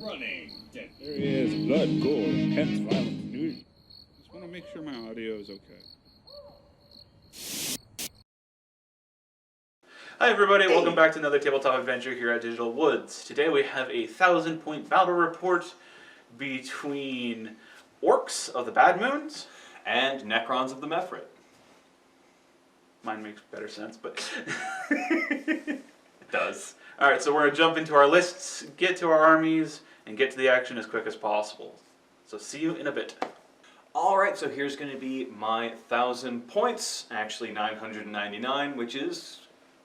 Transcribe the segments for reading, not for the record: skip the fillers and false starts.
running. There is blood, gore, intense violence. News. Just want to make sure my audio is okay. Hi everybody, welcome back to another tabletop adventure here at Digital Woods. Today we have a 1,000-point battle report between Orkz of the Bad Moons and Necrons of the Mefrit. Mine makes better sense, but It does. Alright, so we're going to jump into our lists, get to our armies, and get to the action as quick as possible. So see you in a bit. Alright, so here's going to be my 1,000 points, actually 999, which is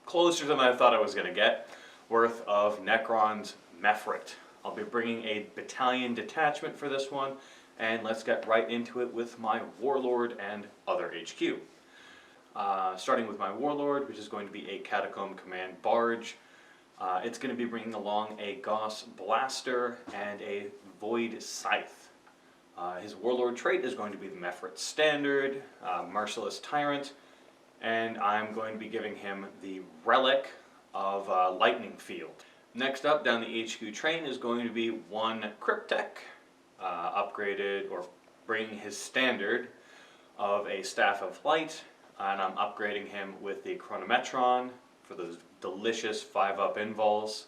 closer than I thought I was going to get, worth of Necron's Mefrit. I'll be bringing a battalion detachment for this one, and let's get right into it with my Warlord and other HQ. Starting with my Warlord, which is going to be a Catacomb Command Barge. It's going to be bringing along a Gauss Blaster and a Void Scythe. His Warlord trait is going to be the Mefrit Standard, Merciless Tyrant, and I'm going to be giving him the Relic of Lightning Field. Next up down the HQ train is going to be one Cryptek, upgraded or bringing his standard of a Staff of Light, and I'm upgrading him with the Chronometron for those delicious 5-up invols.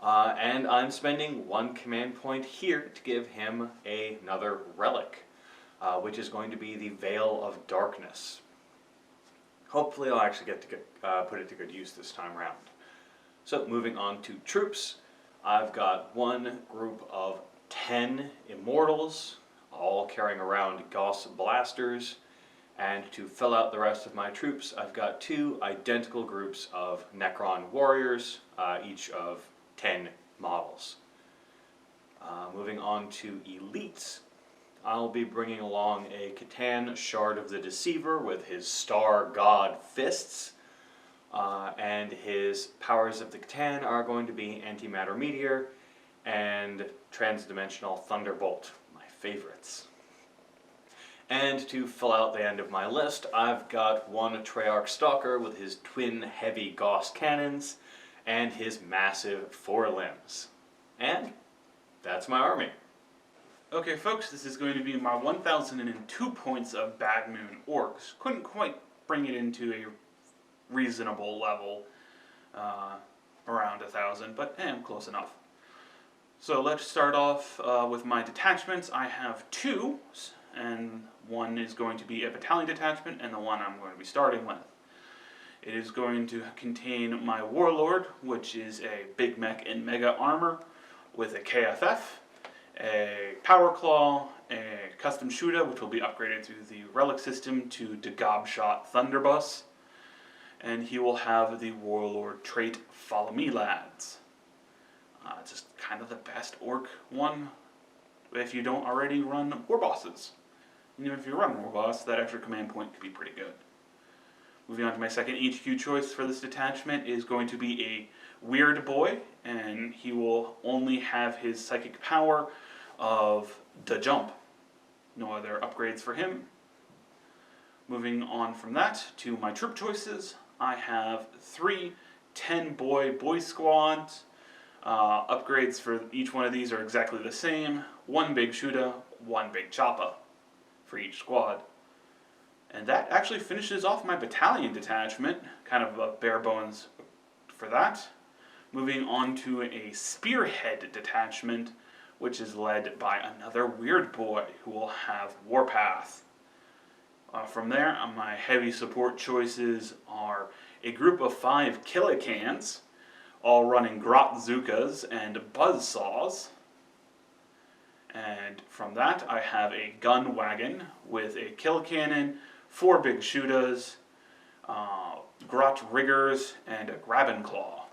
And I'm spending one command point here to give him another Relic, which is going to be the Veil of Darkness. Hopefully I'll actually get to put it to good use this time around. So moving on to troops, I've got one group of 10 Immortals, all carrying around Gauss Blasters, and to fill out the rest of my troops, I've got two identical groups of Necron Warriors, each of 10 models. Moving on to Elites, I'll be bringing along a Catan Shard of the Deceiver with his Star God Fists, and his powers of the Catan are going to be Antimatter Meteor and Transdimensional Thunderbolt, my favorites. And to fill out the end of my list, I've got one Treyarch Stalker with his twin heavy Gauss cannons and his massive forelimbs. And that's my army. Okay folks, this is going to be my 1,002 points of Bad Moon Orkz. Couldn't quite bring it into a reasonable level, around 1,000, but I'm close enough. So let's start off with my detachments. I have two, and one is going to be a battalion detachment, and the one I'm going to be starting with. It is going to contain my Warlord, which is a Big Mech in Mega Armor with a KFF, a Power Claw, a Custom Shooter, which will be upgraded through the Relic system to Dagobshot Thunderbus, and he will have the Warlord trait Follow Me Lads. It's just kind of the best Orc one if you don't already run War Bosses. Even if you run War Boss, that extra command point could be pretty good. Moving on to my second HQ choice for this detachment is going to be a Weird Boy, and he will only have his psychic power of the Jump. No other upgrades for him. Moving on from that to my troop choices, I have three 10-boy squads. Upgrades for each one of these are exactly the same. One big shooter, one big chopper for each squad. And that actually finishes off my battalion detachment, kind of a bare bones for that. Moving on to a spearhead detachment, which is led by another Weird Boy who will have Warpath. From there, my heavy support choices are a group of 5 Killicans, all running Grotzukas and Buzzsaws. And from that, I have a gun wagon with a kill cannon, 4 big shooters, Grot Riggers, and a Grabbin' Claw.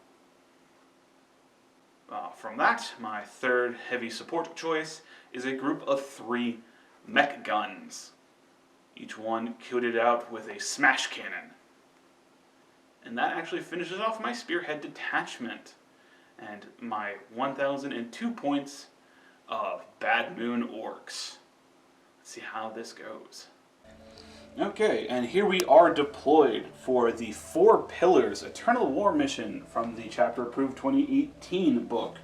From that, my third heavy support choice is a group of 3 mech guns, each one kitted out with a smash cannon. And that actually finishes off my spearhead detachment and my 1,002 points of Bad Moon Orkz. Let's see how this goes. Okay, and here we are deployed for the 4 Pillars Eternal War mission from the Chapter Approved 2018 book.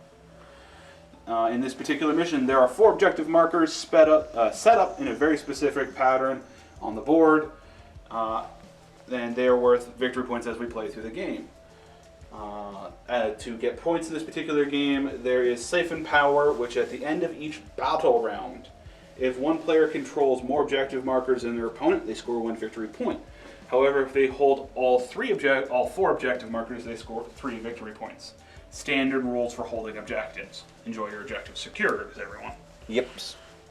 In this particular mission, there are 4 objective markers set up in a very specific pattern on the board, and they are worth victory points as we play through the game. To get points in this particular game, there is Siphon Power, which at the end of each battle round, if one player controls more objective markers than their opponent, they score 1 victory point. However, if they hold all 4 objective markers, they score 3 victory points. Standard rules for holding objectives. Enjoy your objectives secured, everyone. Yep.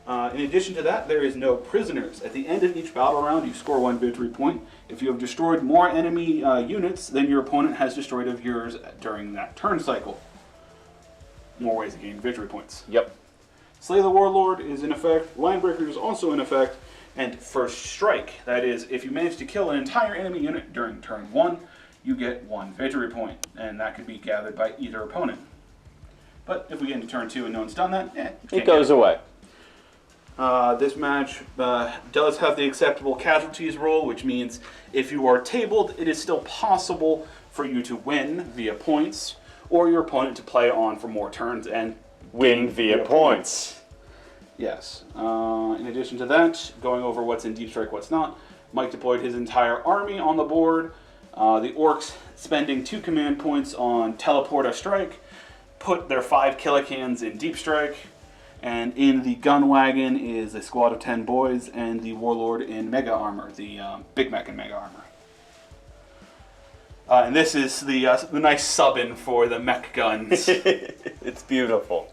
In addition to that, there is no prisoners. At the end of each battle round, you score 1 victory point. If you have destroyed more enemy units than your opponent has destroyed of yours during that turn cycle. More ways to gain victory points. Yep. Slay the Warlord is in effect. Linebreaker is also in effect. And First Strike. That is, if you manage to kill an entire enemy unit during turn 1, you get 1 victory point. And that could be gathered by either opponent. But if we get into turn 2 and no one's done that, it goes away. This match does have the acceptable casualties rule, which means if you are tabled, it is still possible for you to win via points, or your opponent to play on for more turns and Win via points. Yes. In addition to that, going over what's in Deep Strike, what's not, Mike deployed his entire army on the board. The Orkz spending 2 command points on Teleport a Strike, put their 5 killicans in Deep Strike, and in the gun wagon is a squad of 10 boys and the Warlord in Mega Armor, the Big Mech in Mega Armor. And this is the nice sub-in for the mech guns. It's beautiful.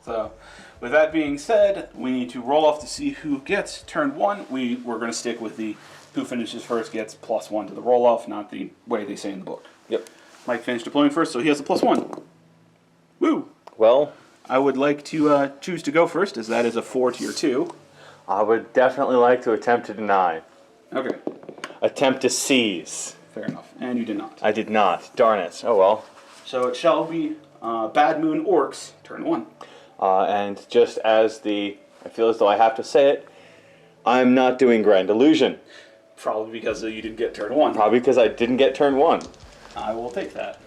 So, with that being said, we need to roll off to see who gets turn 1. We're going to stick with the who finishes first gets +1 to the roll-off, not the way they say in the book. Yep. Mike finished deploying first, so he has a +1. Woo! Well, I would like to choose to go first, as that is a 4 to your 2. I would definitely like to attempt to deny. Okay, Attempt to seize. fair enough. And you did not. I did not. Darn it. Oh well. So it shall be Bad Moon Orkz, turn 1. And just as I feel as though I have to say it, I'm not doing Grand Illusion. Probably because you didn't get turn 1. Probably because I didn't get turn 1. I will take that.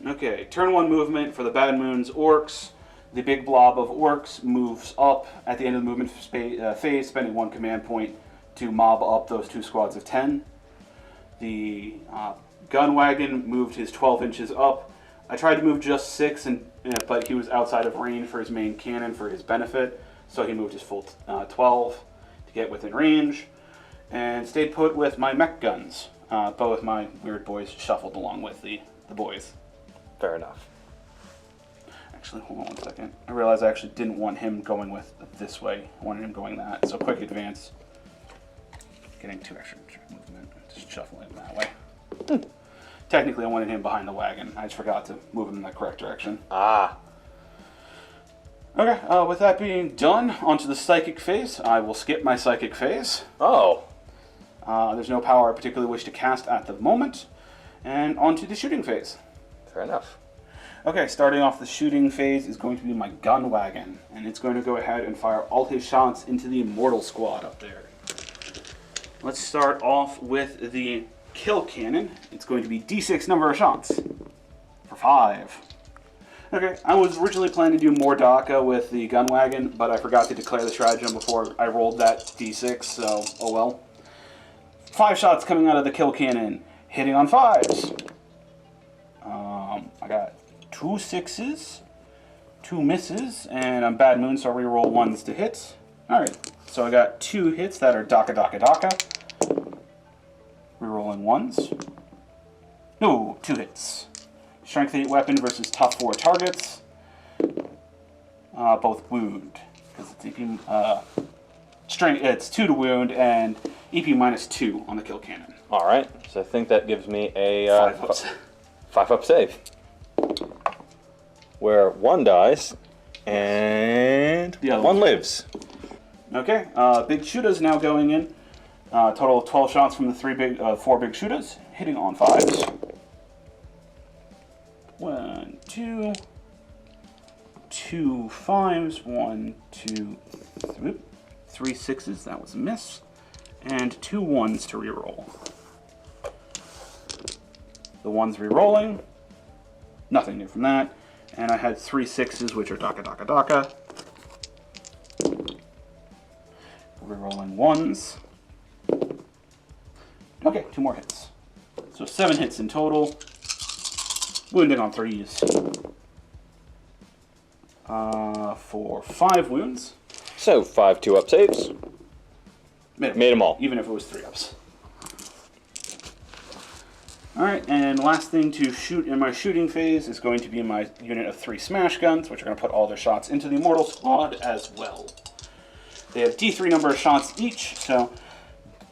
Okay, turn 1 movement for the Bad Moon's Orkz. The big blob of Orkz moves up at the end of the movement phase, spending 1 command point to mob up those 2 squads of 10. The gun wagon moved his 12 inches up. I tried to move just 6, but he was outside of range for his main cannon for his benefit, so he moved his full 12 to get within range, and stayed put with my mech guns. Both my weird boys shuffled along with the boys. Fair enough. Actually, hold on 1 second. I realized I actually didn't want him going with this way. I wanted him going that. So quick advance. Getting 2 extra movement. Just shuffling him that way. Technically, I wanted him behind the wagon. I just forgot to move him in that correct direction. Ah. Okay, with that being done, onto the psychic phase. I will skip my psychic phase. Oh. There's no power I particularly wish to cast at the moment. And onto the shooting phase. Fair enough. Okay, starting off the shooting phase is going to be my gun wagon. And it's going to go ahead and fire all his shots into the Immortal Squad up there. Let's start off with the kill cannon. It's going to be D6 number of shots for 5. Okay, I was originally planning to do more DACA with the gun wagon, but I forgot to declare the stratagem before I rolled that D6, so oh well. 5 shots coming out of the kill cannon, hitting on 5s. I got 2 6s, 2 misses, and I'm Bad Moon, so I reroll 1s to hit. Alright, so I got 2 hits that are DACA. Rerolling 1s. No, 2 hits. Strength 8 weapon versus tough 4 targets. Both wound. Because it's EP, strength, it's 2 to wound and EP -2 on the kill cannon. Alright, so I think that gives me a 5 up save. Where 1 dies and The other 1 one. lives. Okay, big shooters now going in. Total of 12 shots from the 4 big shooters, hitting on 5s. 1, 2, 2 5s, 1, 2, 3 6s, that was a miss, and 2 1s to reroll. The 1s rerolling, nothing new from that, And I had 3 6s, which are Daka Daka Daka. Rerolling 1s. Okay, 2 more hits. So 7 hits in total. Wounding on 3s. For 5 wounds. So 5 2-up saves. Made them all. Even if it was 3-ups. Alright, and last thing to shoot in my shooting phase is going to be my unit of 3 smash guns, which are going to put all their shots into the Immortal Squad as well. They have D3 number of shots each, so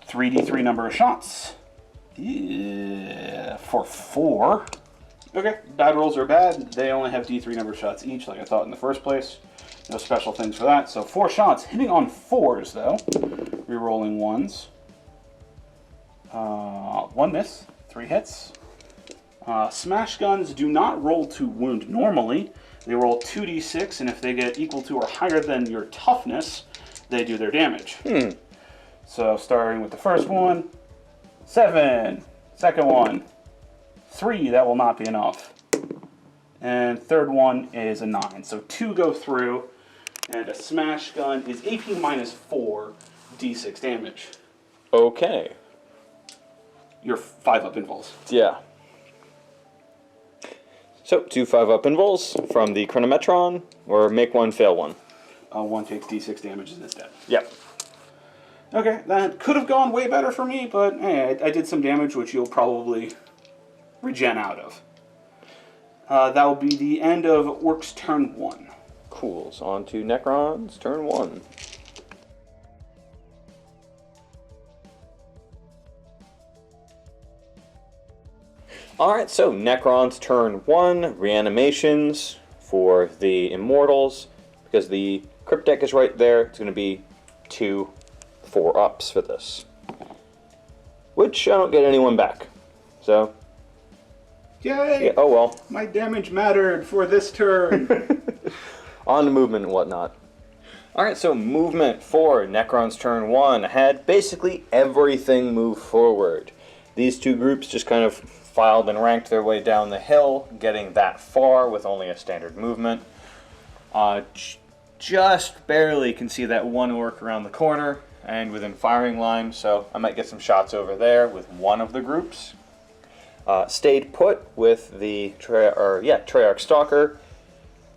3D3 number of shots. Yeah, for 4. Okay, bad rolls are bad. They only have D3 number of shots each, like I thought in the first place. No special things for that. So 4 shots, hitting on 4s though. Rerolling 1s. 1 miss. 3 hits. Smash guns do not roll to wound normally. They roll 2d6, and if they get equal to or higher than your toughness, they do their damage. So starting with the first one, 7. Second one, 3. That will not be enough. And third one is a 9. So 2 go through, and a smash gun is AP minus 4 d6 damage. Okay. Your 5-up invuls. Yeah. So, 2 5-up invuls from the Chronometron, or make 1, fail 1. 1 takes d6 damage and is dead. Yep. Okay, that could have gone way better for me, but hey, I did some damage which you'll probably regen out of. That will be the end of Ork's turn 1. Cool. So on to Necrons, turn 1. Alright, so Necrons turn 1, reanimations for the Immortals. Because the Crypt deck is right there, it's going to be 2 4-ups for this. Which I don't get anyone back. So, Yay! yeah, oh well. My damage mattered for this turn. On to movement and whatnot. Alright, so movement for Necron's turn 1 had basically everything move forward. These 2 groups just kind of filed and ranked their way down the hill, getting that far with only a standard movement. Just barely can see that 1 orc around the corner and within firing line, so I might get some shots over there with one of the groups. Stayed put with the Treyarch Stalker.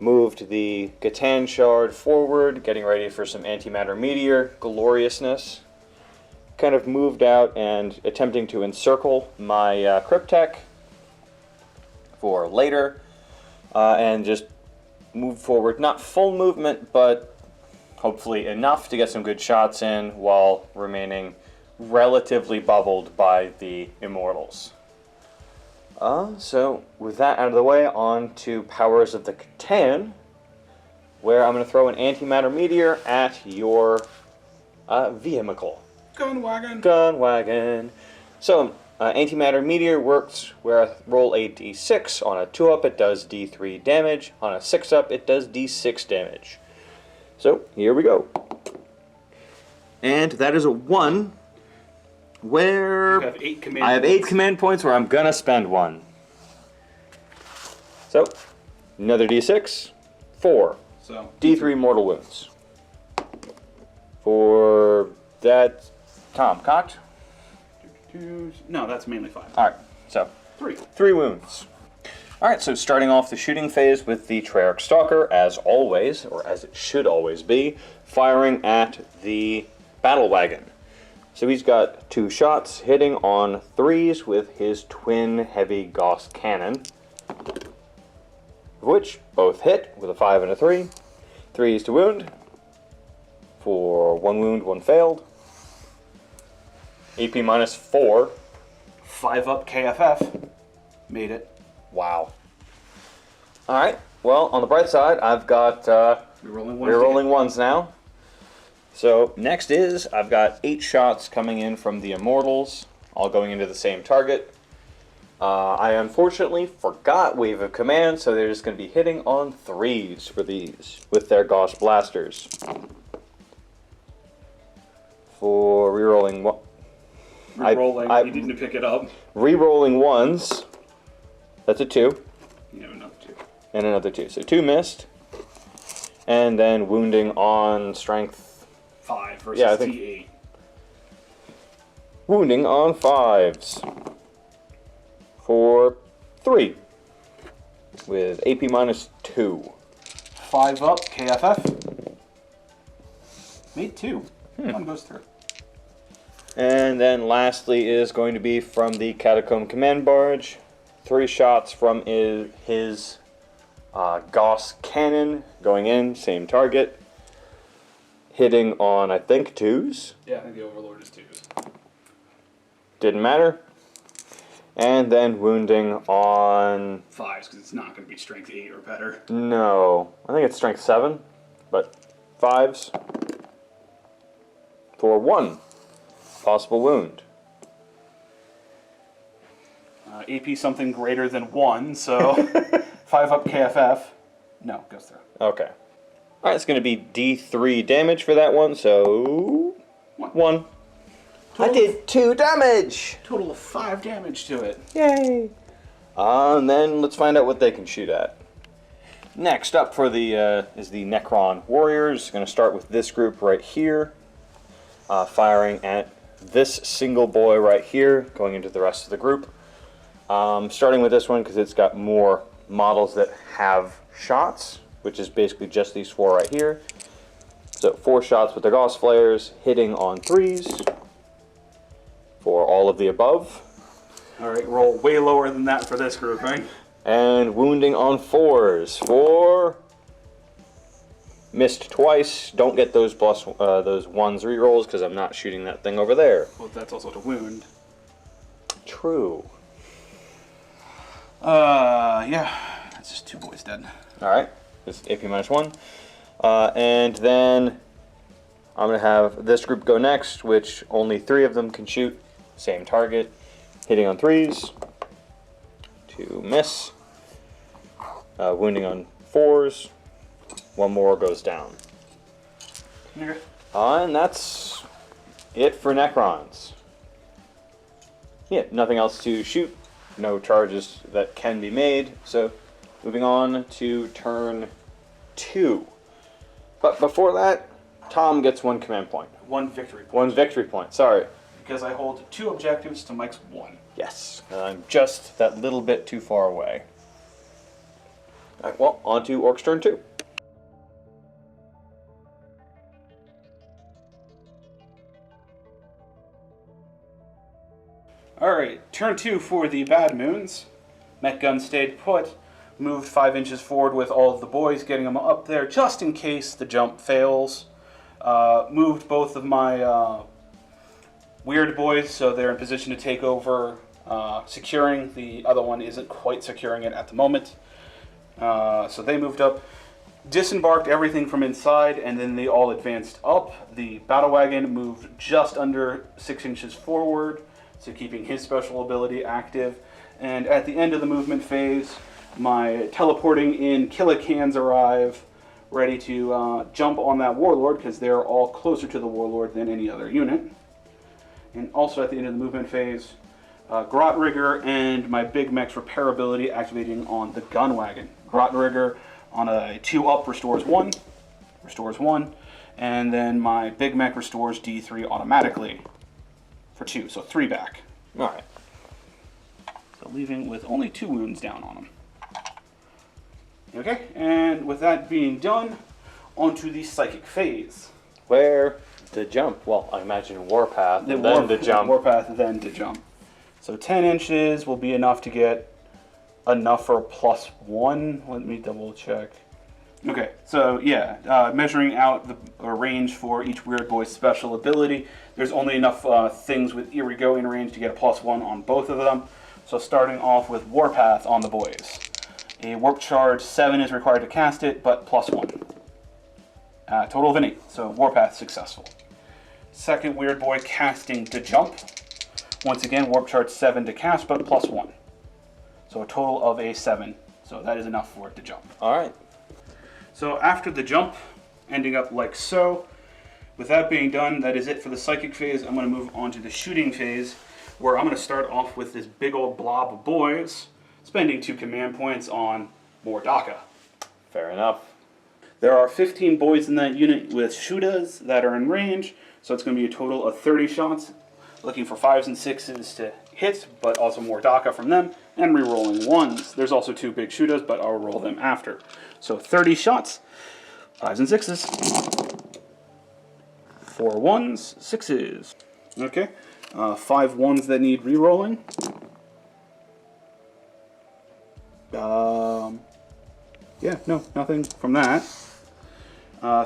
Moved the Gatan Shard forward, getting ready for some Antimatter Meteor gloriousness. Kind of moved out and attempting to encircle my Cryptek for later. And just move forward. Not full movement, but hopefully enough to get some good shots in while remaining relatively bubbled by the Immortals. So, with that out of the way, on to Powers of the Catan, where I'm going to throw an Antimatter Meteor at your vehicle. Gunwagon. So, Antimatter Meteor works where I roll a d6. On a 2-up, it does d3 damage. On a 6-up, it does d6 damage. So, here we go. And that is a 1. Where You have 8 command I have 8 command points where I'm gonna spend 1. So, another d6, 4. So D3 mortal wounds. For that, Tom, cocked? no, that's mainly 5. Alright, so 3 wounds. Alright, so starting off the shooting phase with the Treyarch Stalker, as always, or as it should always be, firing at the battle wagon. So he's got 2 shots, hitting on 3s with his twin heavy Gauss cannon, which both hit with a 5 and a 3. 3s to wound, for 1 wound, 1 failed. AP minus 4. 5-up KFF. Made it. Wow. Alright, well, on the bright side, I've got rerolling ones now. So, next is, I've got 8 shots coming in from the Immortals, all going into the same target. I unfortunately forgot Wave of Command, so they're just going to be hitting on 3s for these, with their Gauss Blasters. For rerolling one. Rerolling, you didn't pick it up. Rerolling 1s, that's a 2. You have another 2. and another 2. So 2 missed. And then wounding on strength. 5 versus Yeah, I think- T8. Wounding on 5s. For 3. With AP minus 2. 5 up, KFF. Made 2. One goes through. And then lastly is going to be from the Catacomb Command Barge. 3 shots from his Gauss cannon going in, same target. Hitting on, I think, 2s. Yeah, I think the Overlord is 2s. Didn't matter. And then wounding on... 5s, because it's not going to be strength 8 or better. No, I think it's strength 7, but 5s. For 1 possible wound. AP something greater than 1, so 5 up KFF. No, goes through. Okay. Alright, it's going to be D3 damage for that one, so... 1. I did 2 damage! Total of 5 damage to it. Yay! And then let's find out what they can shoot at. Next up for the is the Necron Warriors. Going to start with this group right here. Firing at this single boy right here, going into the rest of the group. Starting with this one because it's got more models that have shots, which is basically just these 4 right here. So 4 shots with the Gauss flares, hitting on 3s for all of the above. Alright, roll way lower than that for this grouping. And wounding on 4s for... Missed twice. Don't get those those 1s rerolls because I'm not shooting that thing over there. Well, that's also to wound. True. Yeah. That's just 2 boys dead. Alright. This is AP minus 1. And then I'm going to have this group go next, which only 3 of them can shoot. Same target. Hitting on 3s. 2 miss. Wounding on 4s. 1 more goes down. Okay. And that's it for Necrons. Yeah, nothing else to shoot. No charges that can be made. So, moving on to turn 2. But before that, Tom gets 1 command point. 1 victory point. 1 victory point, sorry. Because I hold 2 objectives to Mike's 1. Yes, and I'm just that little bit too far away. Alright, well, on to Ork's turn 2. Alright, turn 2 for the Bad Moons. Mech gun stayed put. Moved 5 inches forward with all of the boys, getting them up there just in case the jump fails. Moved both of my weird boys so they're in position to take over securing. The other one isn't quite securing it at the moment. So they moved up. Disembarked everything from inside, and then they all advanced up. The battle wagon moved just under 6 inches forward, so keeping his special ability active. And at the end of the movement phase, my teleporting in Killicans arrive, ready to jump on that Warlord, because they're all closer to the Warlord than any other unit. And also at the end of the movement phase, Grottrigger and my Big Mech's repair ability activating on the gun wagon. Grottrigger on a 2 up restores 1, and then my Big Mech restores D3 automatically for 2, so 3 back. Alright. So leaving with only 2 wounds down on him. Okay, and with that being done, onto the psychic phase. Where the jump? Well, I imagine Warpath, and then the jump. Warpath, then to jump. So 10 inches will be enough to get enough for a +1. Let me double check. Okay, so yeah, measuring out the range for each Weird Boy's special ability. There's only enough things with Irigo in range to get a +1 on both of them. So starting off with Warpath on the boys. A Warp Charge 7 is required to cast it, but +1. Total of an 8, so Warpath successful. Second Weird Boy casting to jump. Once again, Warp Charge 7 to cast, but +1. So a total of a 7. So that is enough for it to jump. Alright. So after the jump, ending up like so. With that being done, that is it for the psychic phase. I'm going to move on to the shooting phase, where I'm going to start off with this big old blob of boys, spending 2 command points on more DACA. Fair enough. There are 15 boys in that unit with shootas that are in range, so it's going to be a total of 30 shots. Looking for 5s and 6s to hit, but also more DACA from them, and re-rolling 1s. There's also 2 big shootas, but I'll roll them after. So 30 shots, 5s and 6s. 4 1s, 6s. Okay, 5 1s that need re-rolling. Yeah, no, nothing from that.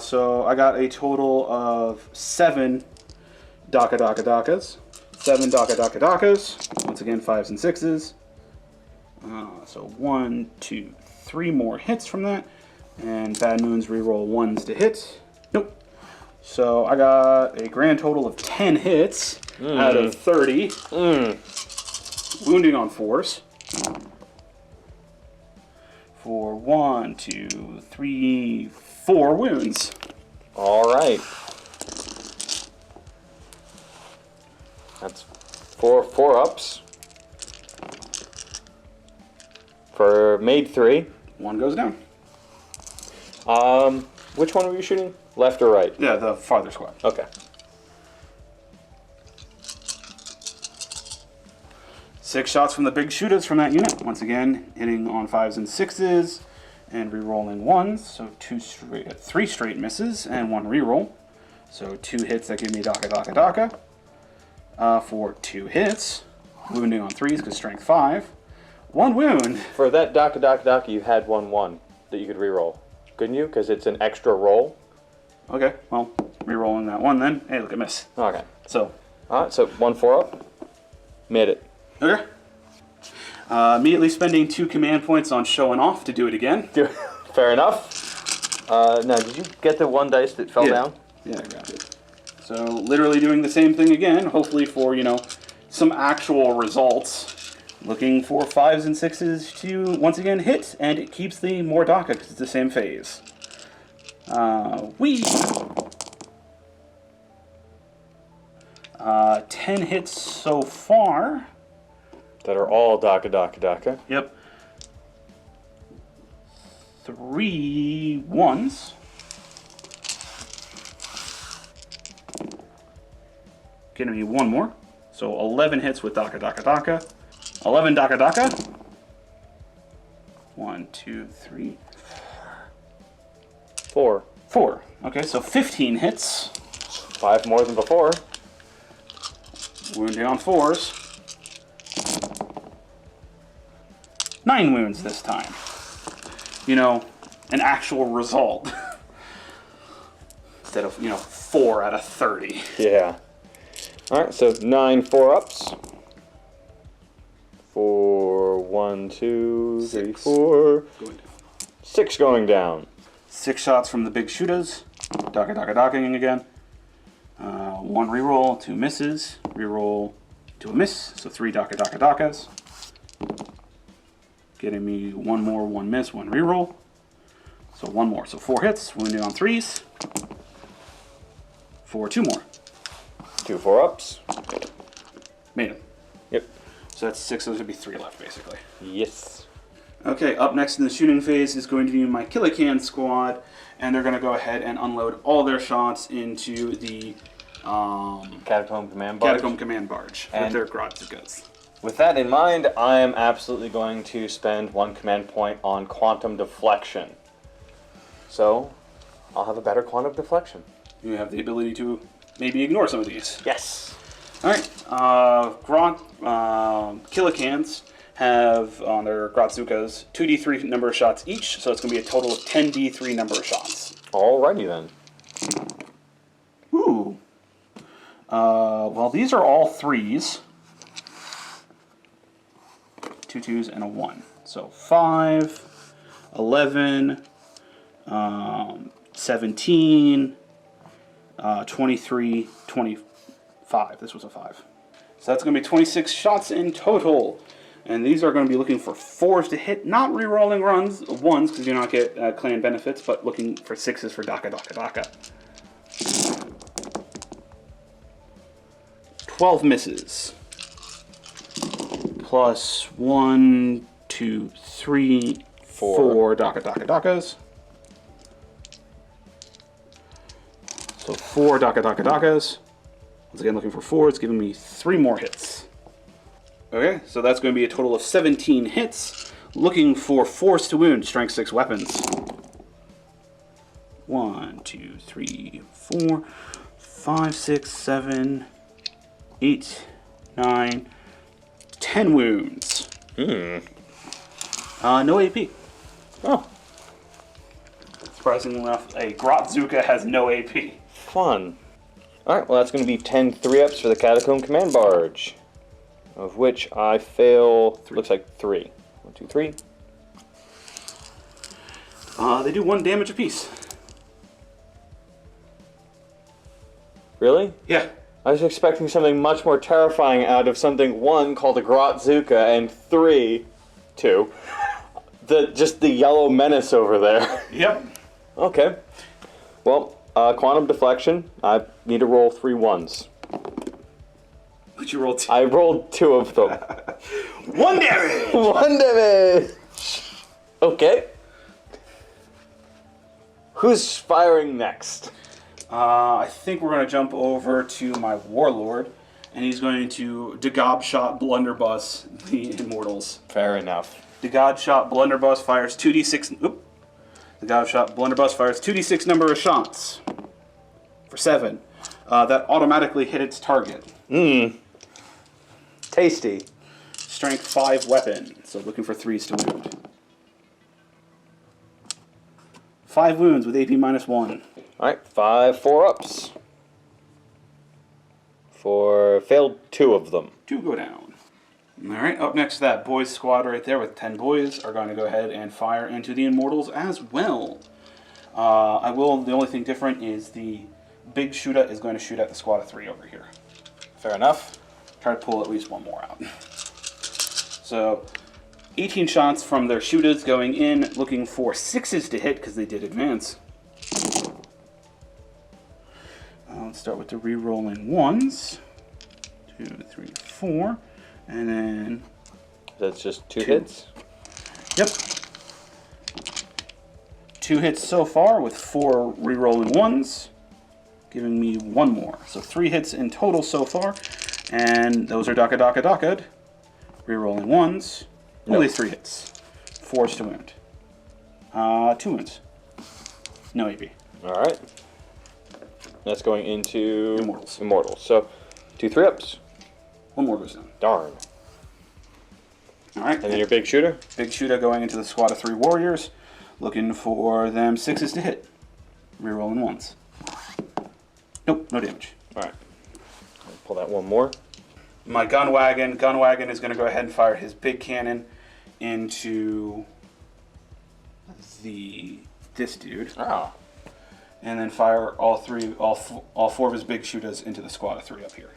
So I got a total of 7 DACAs. 7 DACAs. Once again, 5s and 6s. So 1, 2, 3 more hits from that. And Bad Moons reroll 1s to hit. Nope. So I got a grand total of 10 hits out of 30. Wounding on 4s. For 1, 2, 3, 4 wounds. All right. That's four ups. For made 3. 1 goes down. Which one were you shooting? Left or right? Yeah, the farther squad. Okay. 6 shots from the big shooters from that unit. Once again, hitting on 5s and 6s and re-rolling 1s. So 3 straight misses and 1 re-roll. So 2 hits that give me DACA. For 2 hits, wounding on 3s because strength 5. 1 wound. For that DACA, you had 1/1 that you could reroll, couldn't you? Because it's an extra roll. Okay, well, re-rolling that 1 then. Hey, look at miss. Okay. So. All right. So 1 4-up. Made it. Okay. Immediately spending 2 command points on showing off to do it again. Fair enough. Now, did you get the 1 dice that fell down? Yeah, I grabbed it. So literally doing the same thing again, hopefully for, some actual results. Looking for 5s and 6s to once again hit, and it keeps the more DACA because it's the same phase. 10 hits so far. That are all DACA. Yep. 3 1s. Gonna be 1 more. So 11 hits with DACA. 11 DACA. 1, 2, 3, 4. 4. Okay, so 15 hits. 5 more than before. Wounding on 4s. 9 wounds this time. An actual result. Instead of, 4 out of 30. Yeah. All right. So 9 4-ups. 4, 1, 2, 3, 6. 4. Going down. 6 going down. 6 shots from the big shooters. DACAing again. 1 reroll, 2 misses. Reroll to a miss. So 3 DACAs. Getting me 1 more, 1 miss, 1 reroll. So 1 more. So 4 hits. Wounding on 3s. For 2 more. 2 4-ups. Made him. Yep. So that's 6. Those would be 3 left, basically. Yes. Okay, up next in the shooting phase is going to be my Killican squad, and they're going to go ahead and unload all their shots into the Catacomb Command Barge. Catacomb Command Barge with And- their Grodzikas. With that in mind, I am absolutely going to spend 1 command point on Quantum Deflection. So, I'll have a better Quantum Deflection. You have the ability to maybe ignore some of these. Yes. All right, Killicans have on their Grodzikas 2d3 number of shots each, so it's going to be a total of 10d3 number of shots. Alrighty then. Ooh. Well, these are all 3s. 2 2s and a 1. So 5, 11, 17, 23, 25. This was a 5. So that's going to be 26 shots in total. And these are going to be looking for 4s to hit, not re-rolling 1s, because you do not get clan benefits, but looking for 6s for DACA. 12 misses. Plus 1, 2, 3, 4 Daka Daka Dakas. So 4 Daka Daka Dakas. Once again, looking for 4. It's giving me 3 more hits. Okay, so that's going to be a total of 17 hits. Looking for force to wound, strength 6 weapons. 1, 2, 3, 4, 5, 6, 7, 8, 9, 10 wounds. No AP. Oh, Surprisingly enough, a Grotzuka has no AP. fun. Alright, well that's going to be 10 3-ups for the Catacomb Command Barge. Of which I fail, looks like 3. 1, 2, 3. They do 1 damage apiece. Really? Yeah. I was expecting something much more terrifying out of something, 1, called a Grotzuka, and 3, 2, just the yellow menace over there. Yep. Okay. Well, quantum deflection, I need to roll 3 1s. What'd you roll? I rolled 2 of them. 1 damage! 1 damage! Okay. Who's firing next? I think we're going to jump over to my Warlord, and he's going to Dagobshot Blunderbuss the Immortals. Fair enough. Dagobshot Blunderbuss fires 2d6. Oop. Dagobshot Blunderbuss fires 2d6 number of shots for 7. That automatically hit its target. Tasty. Strength 5 weapon, so looking for 3s to wound. 5 wounds with AP -1. Alright, 5 4-ups. Failed 2 of them. 2 go down. Alright, up next to that boys squad right there with 10 boys are going to go ahead and fire into the Immortals as well. The only thing different is the big shooter is going to shoot at the squad of 3 over here. Fair enough. Try to pull at least 1 more out. So, 18 shots from their shooters going in, looking for 6s to hit because they did advance. Let's start with the re-rolling 1s. 2, 3, 4. And then... That's just 2 2. hits? Yep. 2 hits so far with 4 re-rolling 1s. Giving me 1 more. So 3 hits in total so far. And those are Daka Daka Daka'd. Re-rolling 1s. Only 3 hits. 4s to wound. 2 wounds. No AP. Alright. That's going into... Immortals. Immortals. So, 2 3-ups. 1 more goes down. Darn. Alright. And then your big shooter? Big shooter going into the squad of 3 warriors. Looking for them 6s to hit. Re-rolling 1s. Nope, no damage. Alright. I'll pull that 1 more. My gunwagon is going to go ahead and fire his big cannon into this dude. Oh. And then fire all 4 of his big shooters into the squad of 3 up here.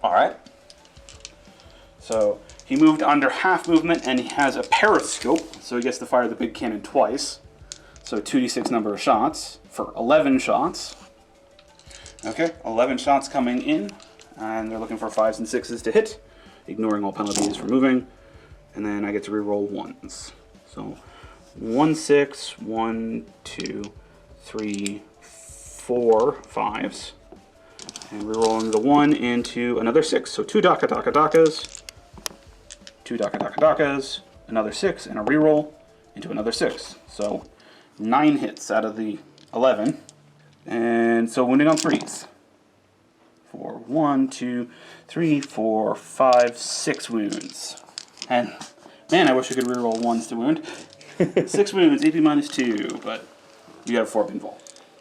Alright. So he moved under half movement and he has a periscope, so he gets to fire the big cannon twice. So 2d6 number of shots for 11 shots. Okay, 11 shots coming in, and they're looking for 5s and 6s to hit, ignoring all penalties for moving. And then I get to reroll 1s. So 1 6, 1 2, 3, 4 5s. And rerolling the 1 into another 6. So 2 Daka Daka Dakas, 2 Daka Daka Dakas, another 6, and a reroll into another 6. So 9 hits out of the 11. And so wounding on 3s. For 1, 2, 3, 4, 5, 6 wounds. And man, I wish I could reroll 1s to wound. 6 wounds, AP -2, but you got a 4-up invul.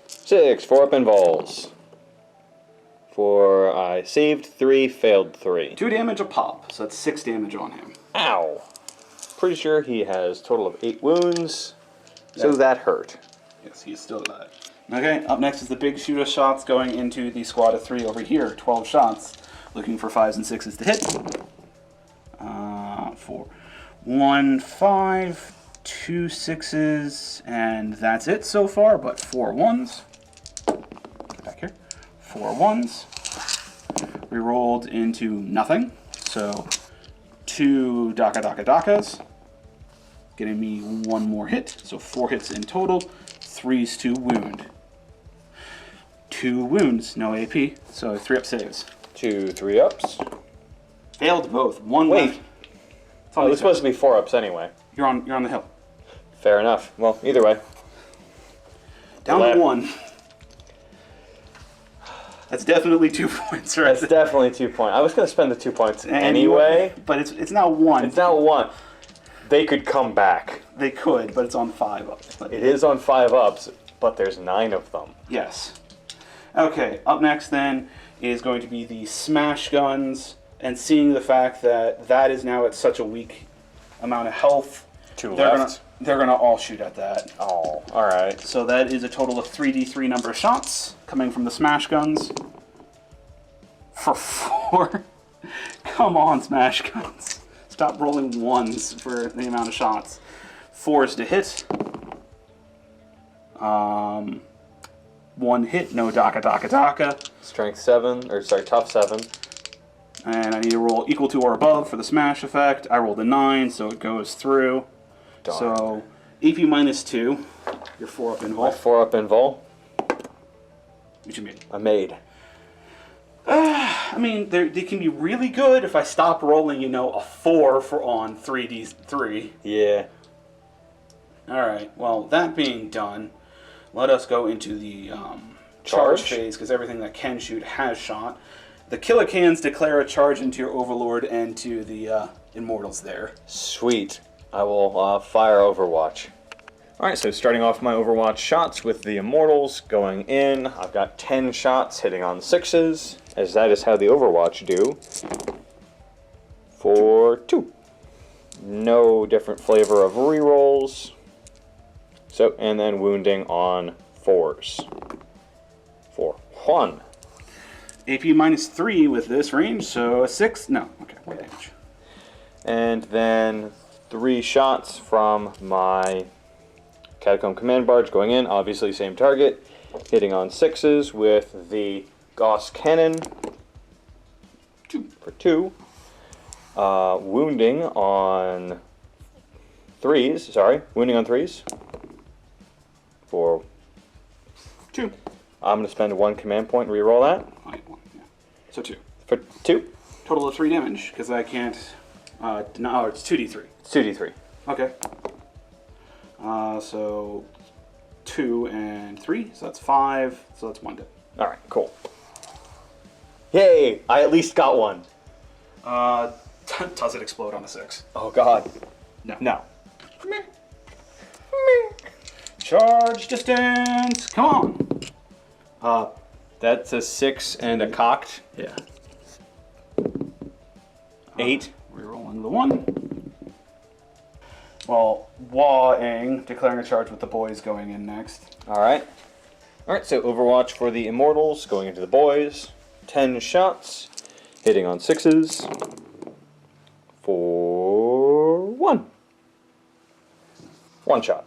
6 4-up invols. I saved 3, failed 3. 2 damage a pop, so that's 6 damage on him. Ow! Pretty sure he has a total of 8 wounds, so Yeah. that hurt. Yes, he's still alive. Okay, up next is the big shooter shots going into the squad of 3 over here. 12 shots, looking for 5s and 6s to hit. 4, 1 5, 2 6s, and that's it so far, but 4 1s. Get back here. 4 1s. Rerolled into nothing, so 2 Daka Daka Dakas. getting me one more hit. So 4 hits in total. 3s to wound. 2 wounds, no AP. So 3-up saves. 2 3-ups. Failed both. One Wait. left. Oh, it's supposed to be 4-ups anyway. You're on the hill. Fair enough. Well, either way. Down to 1. That's definitely 2 points, right? That's definitely 2 points. I was going to spend the 2 points anyway. But it's now 1. It's now 1. They could come back. They could, but it's on 5 ups. It is on 5-ups, but there's 9 of them. Yes. Okay, up next then is going to be the smash guns, and seeing the fact that that is now at such a weak amount of health, 2 they're left. gonna all shoot at that. Oh, alright. So that is a total of 3d3 number of shots coming from the smash guns. For 4. Come on, smash guns. Stop rolling 1s for the amount of shots. 4s to hit. 1 hit, no daka. Strength 7, or sorry, tough 7. And I need to roll equal to or above for the smash effect. I rolled a 9, so it goes through. Darn. So AP minus 2. Your 4-up My invul. 4-up invul. Which you made. I made. I mean, they can be really good if I stop rolling, a 4 on 3d3. Yeah. Alright, well, that being done, let us go into the charge Charge? phase, because everything that can shoot has shot. The Killicans declare a charge into your Overlord and to the Immortals there. Sweet. I will fire Overwatch. Alright, so starting off my Overwatch shots with the Immortals going in. I've got 10 shots hitting on 6s, as that is how the Overwatch do. For 2. No different flavor of rerolls. So, and then wounding on 4s. For 1. AP minus 3 with this range, so a 6. No, okay, 1 damage. And then 3 shots from my Catacomb Command Barge going in. Obviously, same target. Hitting on 6s with the Gauss Cannon. 2. For 2. Wounding on 3s. Sorry, wounding on 3s. For 2. I'm going to spend 1 command point and reroll that. Alright, 1, yeah. So 2. For 2. Total of 3 damage, because I can't... no, it's 2d3. It's 2d3. Okay. So 2 and 3, so that's 5, so that's 1 dead. Alright, cool. Yay! I at least got one. Does it explode on a 6? Oh god. No. No. Charge distance! Come on! That's a 6 and a cocked. Yeah. 8. Rerolling the 1. Well, Wah-ing, declaring a charge with the boys going in next. Alright. Alright, so Overwatch for the Immortals, going into the boys. 10 shots, hitting on 6s. For 1. 1 shot.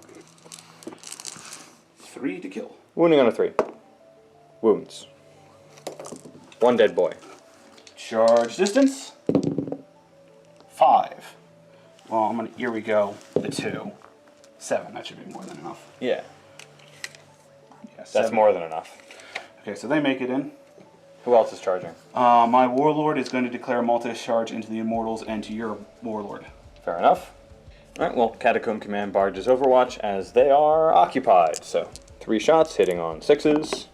3 to kill. Wounding on a 3. Wounds. 1 dead boy. Charge distance. 5. Well, here we go. The 2. 7, that should be more than enough. Yeah, Yeah, that's 7. more than enough. Okay, so they make it in. Who else is charging? My Warlord is going to declare a multi-charge into the Immortals and to your Warlord. Fair enough. Alright, well, Catacomb Command Barge is Overwatch as they are occupied. So, 3 shots hitting on 6s.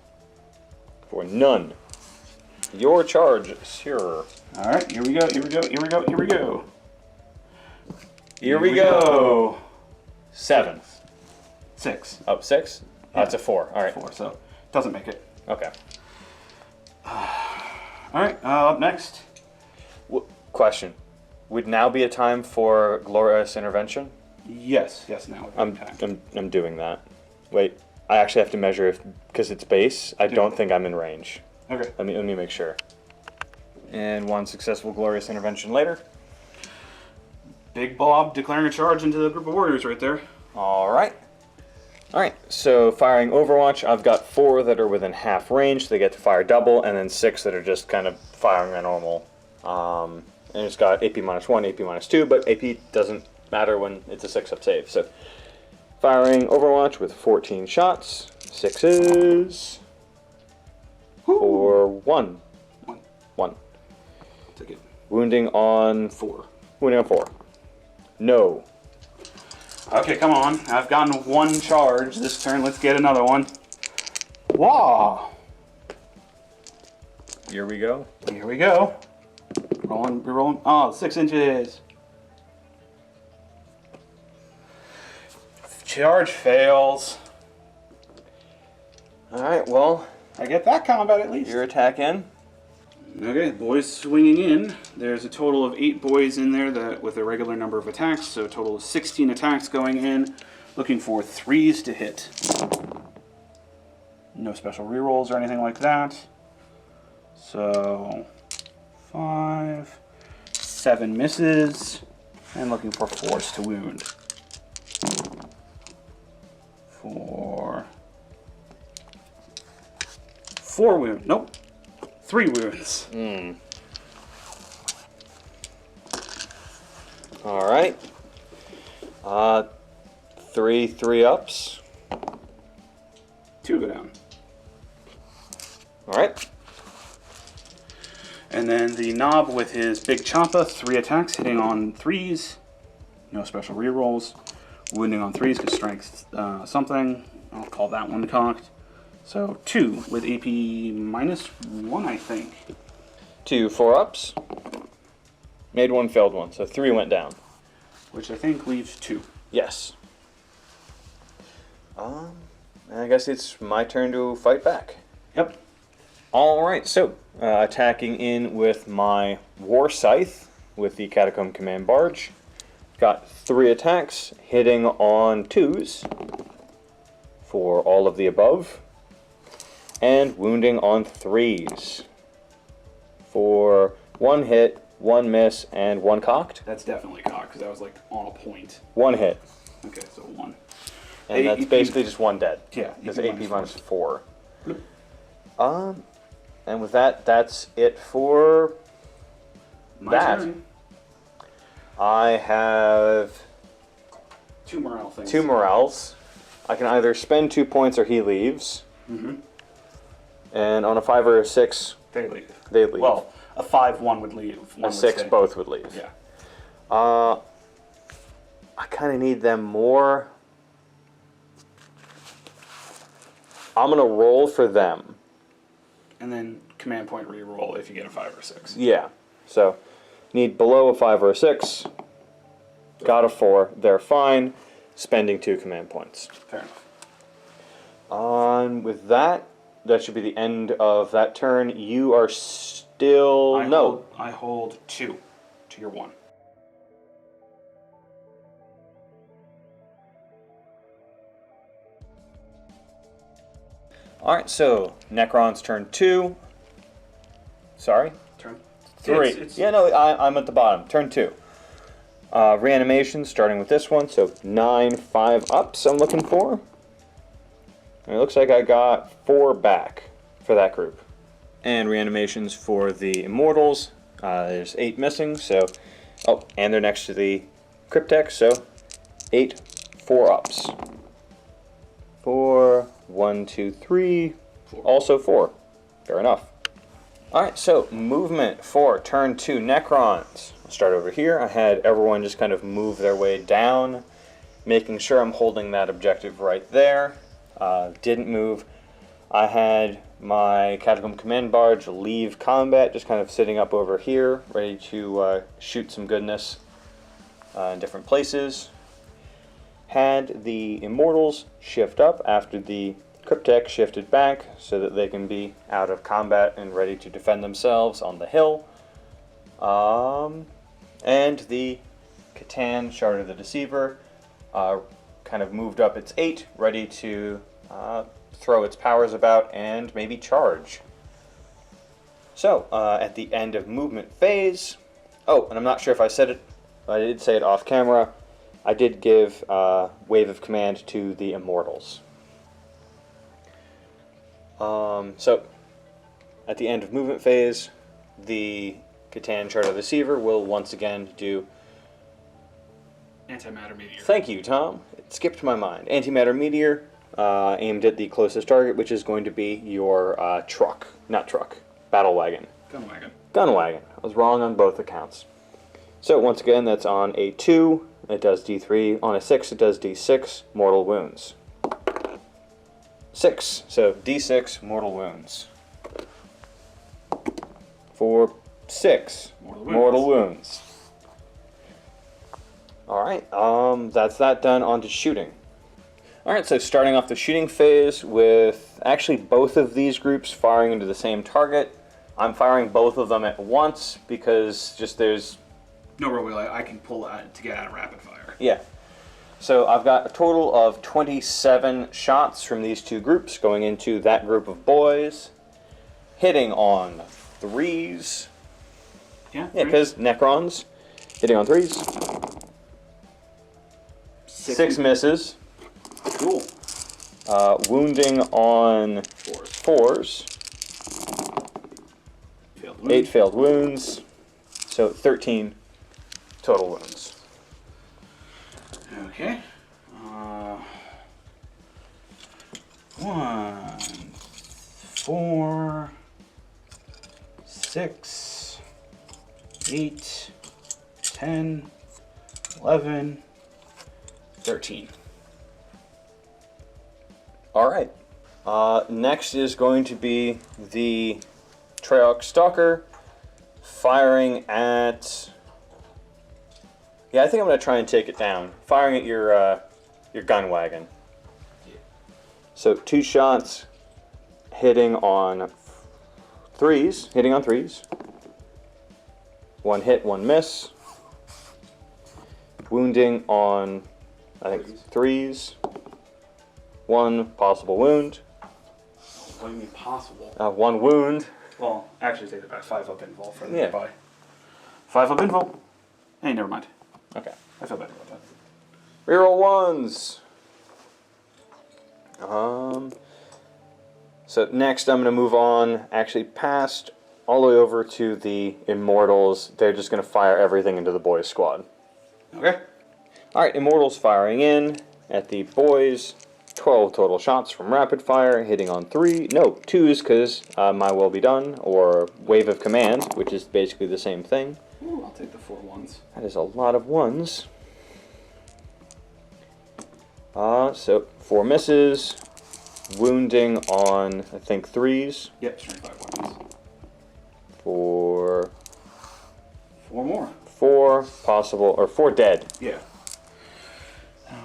For none. Your charge, sir. Alright, here we go, here we go, here we go, here we go. Here we go. 7. 6. Oh, 6? That's a 4. Alright. 4, so doesn't make it. Okay. Alright, up next. Question. Would now be a time for Glorious Intervention? Yes, now. I'm doing that. Wait, I actually have to measure if, because it's base, I don't think I'm in range. Okay. Let me make sure. And 1 successful Glorious Intervention later. Big Bob declaring a charge into the group of warriors right there. Alright. Alright, so firing Overwatch, I've got 4 that are within half range, they get to fire double, and then 6 that are just kind of firing a normal. And it's got AP minus 1, AP minus 2, but AP doesn't matter when it's a 6-up save. So, firing Overwatch with 14 shots. 6s. For 1. 1. Take it. Wounding on 4. Wounding on 4. No. Okay, come on. I've gotten 1 charge this turn. Let's get another one. Wow. Here we go. Here we go. Rolling, we're rolling. Oh, 6 inches. Charge fails. Alright, well, I get that combat at least. your attack in. Okay, boys swinging in. There's a total of 8 boys in there that with a regular number of attacks, so a total of 16 attacks going in. Looking for 3s to hit. No special rerolls or anything like that. So 5, 7 misses, and looking for 4s to wound. 4 wounds. Nope. 3 wounds. Alright. 3 3-ups. 2 go down. Alright. And then the knob with his big champa, 3 attacks, hitting on 3s. No special rerolls. Wounding on 3s because strength something. I'll call that one cocked. So 2 with AP -1, I think. 2 4-ups. Made 1, failed 1, so 3 went down. Which I think leaves 2. Yes. I guess it's my turn to fight back. Yep. Alright, so attacking in with my War Scythe with the Catacomb Command Barge. Got 3 attacks, hitting on 2s for all of the above, and wounding on 3s for 1 hit, 1 miss, and 1 cocked. That's definitely cocked because that was like on a point. 1 hit. Okay, so 1. And that's basically just 1 dead. Yeah. Because AP -4. Bloop. And with that, that's it for My that. turn. I have 2 morale things. 2 morales. I can either spend 2 points or he leaves. Mm-hmm. And on a 5 or a 6, They leave. they leave. Well, a 5-1 would leave. One a would 6, stay. both would leave. Yeah. I kind of need them more. I'm going to roll for them. And then command point reroll if you get a 5 or 6. Yeah. So, need below a 5 or a 6. Got a 4. They're fine. Spending 2 command points. Fair enough. With that, that should be the end of that turn. You are still... I hold 2 to your 1. Alright, so Necron's turn 2. Sorry? Turn 3. It's Yeah, no, I'm at the bottom. Turn 2. Reanimation, starting with this one. So 9 5-ups I'm looking for. And it looks like I got 4 back for that group. And reanimations for the Immortals. There's 8 missing, so... Oh, and they're next to the Cryptek, so 8 4-ups. 4, 1, 2, 3, 4. also 4. Fair enough. Alright, so movement for turn 2 Necrons. I'll start over here. I had everyone just kind of move their way down, making sure I'm holding that objective right there. Didn't move. I had my Catacomb Command Barge leave combat, just kind of sitting up over here, ready to shoot some goodness in different places. Had the Immortals shift up after the Cryptek shifted back so that they can be out of combat and ready to defend themselves on the hill. And the Catan Shard of the Deceiver kind of moved up its 8, ready to throw its powers about and maybe charge. So, at the end of movement phase... Oh, and I'm not sure if I said it, but I did say it off camera. I did give Wave of Command to the Immortals. So, at the end of movement phase, the Catan Shard of the Deceiver will once again do Antimatter meteor. Thank you, Tom. It skipped my mind. Antimatter meteor, aimed at the closest target, which is going to be your truck. Not truck. Battle wagon. Gun wagon. Gun wagon. I was wrong on both accounts. So once again, that's on a 2. It does D3. On a 6, it does D6 mortal wounds. 6. So D6 mortal wounds. For 6 mortal wounds. Alright, that's that done. On to shooting. Alright, so starting off the shooting phase with actually both of these groups firing into the same target. I'm firing both of them at once because just there's... No real way I can pull out to get out of rapid fire. Yeah. So I've got a total of 27 shots from these two groups going into that group of boys. Hitting on 3s. Yeah, Yeah, because Necrons. Hitting on 3s. 6 misses. Cool. Wounding on 4s. Failed wound. 8 failed wounds. So 13 total wounds. Okay. 1, 4, 6, 8, 10, 11, 13. Alright. Next is going to be the Treyarch Stalker firing at... Yeah, I think I'm going to try and take it down. Firing at your gun wagon. Yeah. So 2 shots hitting on 3s. Hitting on 3s. 1 hit, 1 miss. Wounding on, I think, 3s. 1 possible wound. What do you mean possible? 1 wound. Well, actually take it back. 5 up invul for the Yeah. nearby. 5 up invul. Hey, never mind. Okay. I feel better about that. Reroll 1s. So next I'm going to move on, actually past, all the way over to the Immortals. They're just going to fire everything into the boys' squad. Okay. Alright, Immortals firing in at the boys. 12 total shots from rapid fire, hitting on 2s, because my will be done, or wave of command, which is basically the same thing. Ooh, I'll take the 4 1s. That is a lot of 1s. So 4 misses, wounding on, I think, 3s. Yep, strength 5 weapons. For 4 more. 4 possible, or 4 dead. Yeah.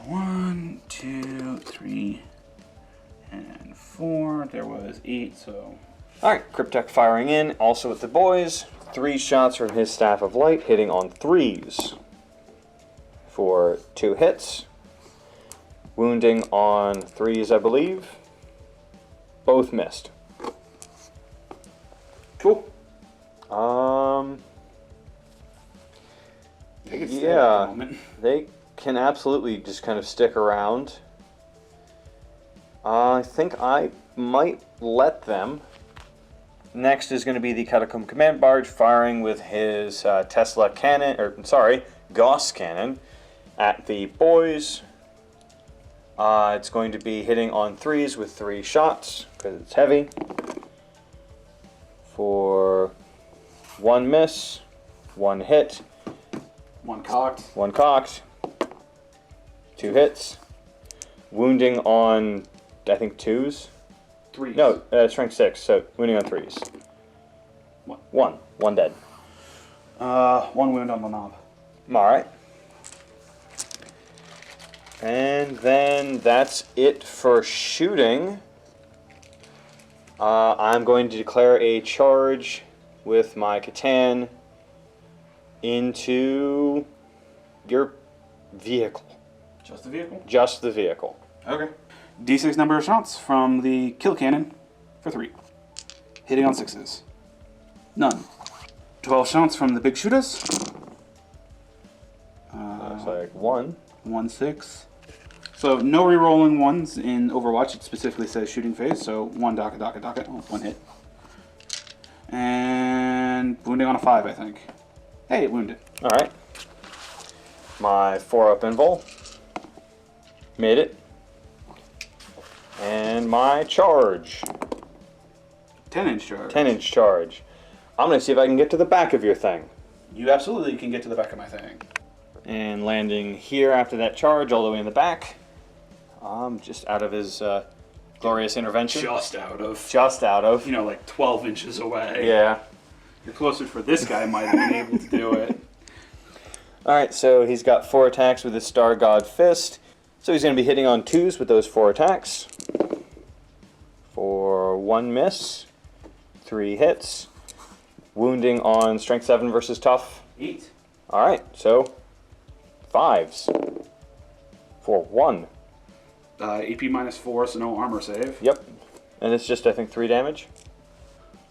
1, 2, 3, and 4. There was 8, so... Alright, Cryptek firing in, also with the boys. 3 shots from his Staff of Light, hitting on 3s. For 2 hits. Wounding on 3s, I believe. Both missed. Cool. They can stay at the Yeah, moment. they can absolutely just kind of stick around. I think I might let them. Next is going to be the Catacomb Command Barge firing with his Tesla cannon, or sorry, Gauss cannon at the boys. It's going to be hitting on 3s with 3 shots because it's heavy. For 1 miss, 1 hit, 1 cocked. 1 cocked, 2 hits, wounding on, I think, 2s. 3. No, strength 6, so wounding on 3s. 1 dead. 1 wound on the knob. Alright. And then that's it for shooting. I'm going to declare a charge with my Catan into your vehicle. Just the vehicle? Just the vehicle. Okay. D6 number of shots from the kill cannon for 3. Hitting on 6s. None. 12 shots from the big shooters. Looks like 1. 1, 6. So no re-rolling 1s in Overwatch. It specifically says shooting phase. So 1 docket. Oh, 1 hit. And wounding on a 5, I think. Hey, it wounded. Alright. My 4-up invul. Made it. And my charge. 10-inch charge. 10-inch charge. I'm going to see if I can get to the back of your thing. You absolutely can get to the back of my thing. And landing here after that charge, all the way in the back. Just out of his glorious intervention. Just out of. Just out of. You know, like 12 inches away. Yeah. You're closer for this guy might have been able to do it. Alright, so he's got 4 attacks with his Star God Fist. So he's going to be hitting on 2s with those 4 attacks. For 1 miss. 3 hits. Wounding on Strength 7 versus Tough. 8. Alright, so 5s. For 1. AP -4, so no armor save. Yep. And it's just, I think, 3 damage.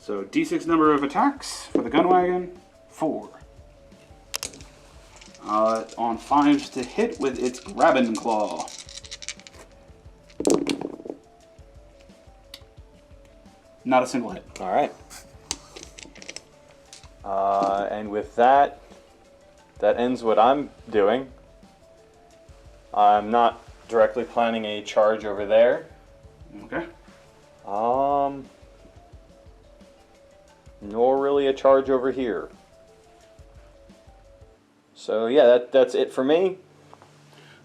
So D6 number of attacks for the gunwagon, 4. On 5s to hit with its grabbing claw. Not a single hit. Alright. And with that, that ends what I'm doing. I'm not directly planning a charge over there. Okay. Nor really a charge over here. So yeah, that's it for me.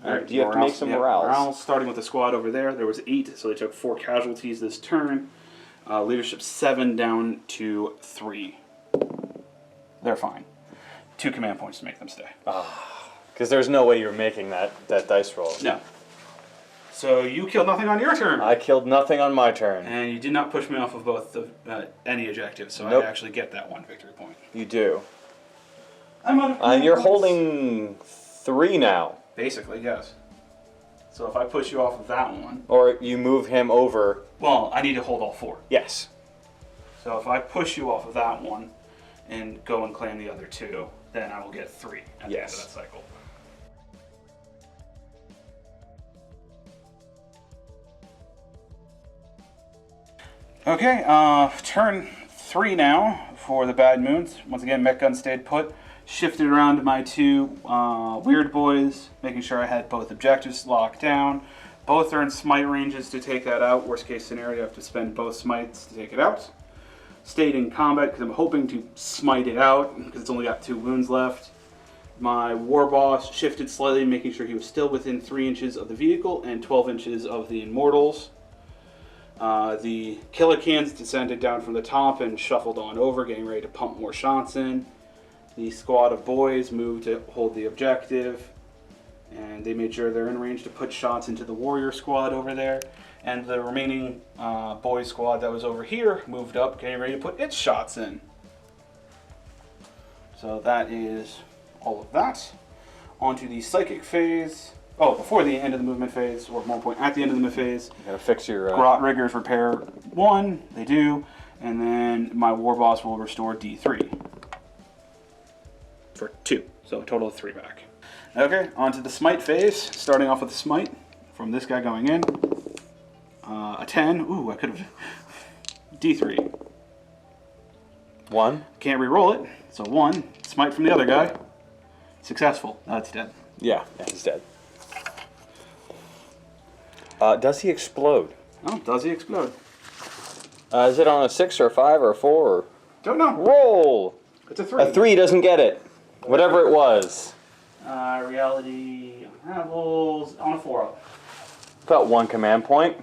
Alright, Do you have to make some morales? Morale, starting with the squad over there. There was 8, so they took 4 casualties this turn. Leadership 7 down to 3. They're fine. 2 command points to make them stay. Because there's no way you're making that dice roll. No. So you killed nothing on your turn. I killed nothing on my turn. And you did not push me off of both the any objectives, so Nope. I actually get that 1 victory point. You do. I'm out of And command you're points. holding 3 now. Basically, yes. So if I push you off of that one, Or you move him over. well, I need to hold all 4. Yes. So if I push you off of that one and go and claim the other 2, then I will get 3 at the end of Yes. that cycle. Okay, turn 3 now for the Bad Moons. Once again, Mech Gun stayed put. Shifted around to my 2 Weird Boys, making sure I had both objectives locked down. Both are in smite ranges to take that out. Worst case scenario, I have to spend both smites to take it out. Stayed in combat because I'm hoping to smite it out because it's only got 2 wounds left. My War Boss shifted slightly, making sure he was still within 3 inches of the vehicle and 12 inches of the Immortals. The Killer Cans descended down from the top and shuffled on over, getting ready to pump more shots in. The squad of boys moved to hold the objective, and they made sure they're in range to put shots into the warrior squad over there. And the remaining boy squad that was over here moved up, getting ready to put its shots in. So that is all of that. On to the psychic phase. Oh, before the end of the movement phase, or more point, at the end of the movement phase, You gotta fix your. Grot Riggers repair 1, they do, and then my War Boss will restore D3 for 2, so a total of 3 back. Okay, on to the Smite phase, starting off with the Smite from this guy going in. A 10, ooh, I could have, D3. 1. Can't re-roll it, so 1, Smite from the other guy, successful, now it's dead. Yeah, he's dead. Does he explode? Oh, does he explode? Is it on a 6 or a 5 or a 4? Or... Don't know, Roll! it's a 3. A 3 doesn't get it. Whatever it was. Reality unravels on a 4. About 1 command point.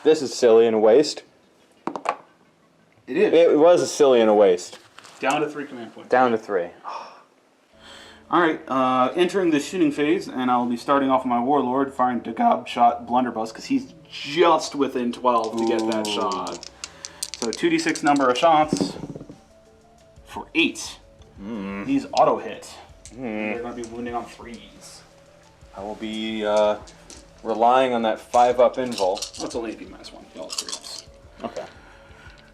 This is silly and a waste. It is. It was a silly and a waste. Down to 3 command points. Down to 3. Alright, entering the shooting phase, and I'll be starting off with my Warlord, firing Dagab shot Blunderbuss, because he's just within 12 to get that shot. So 2d6 number of shots for 8. These auto hit. They're going to be wounding on 3s. I will be relying on that 5-up invul. That's only AP -1, all 3s. Okay.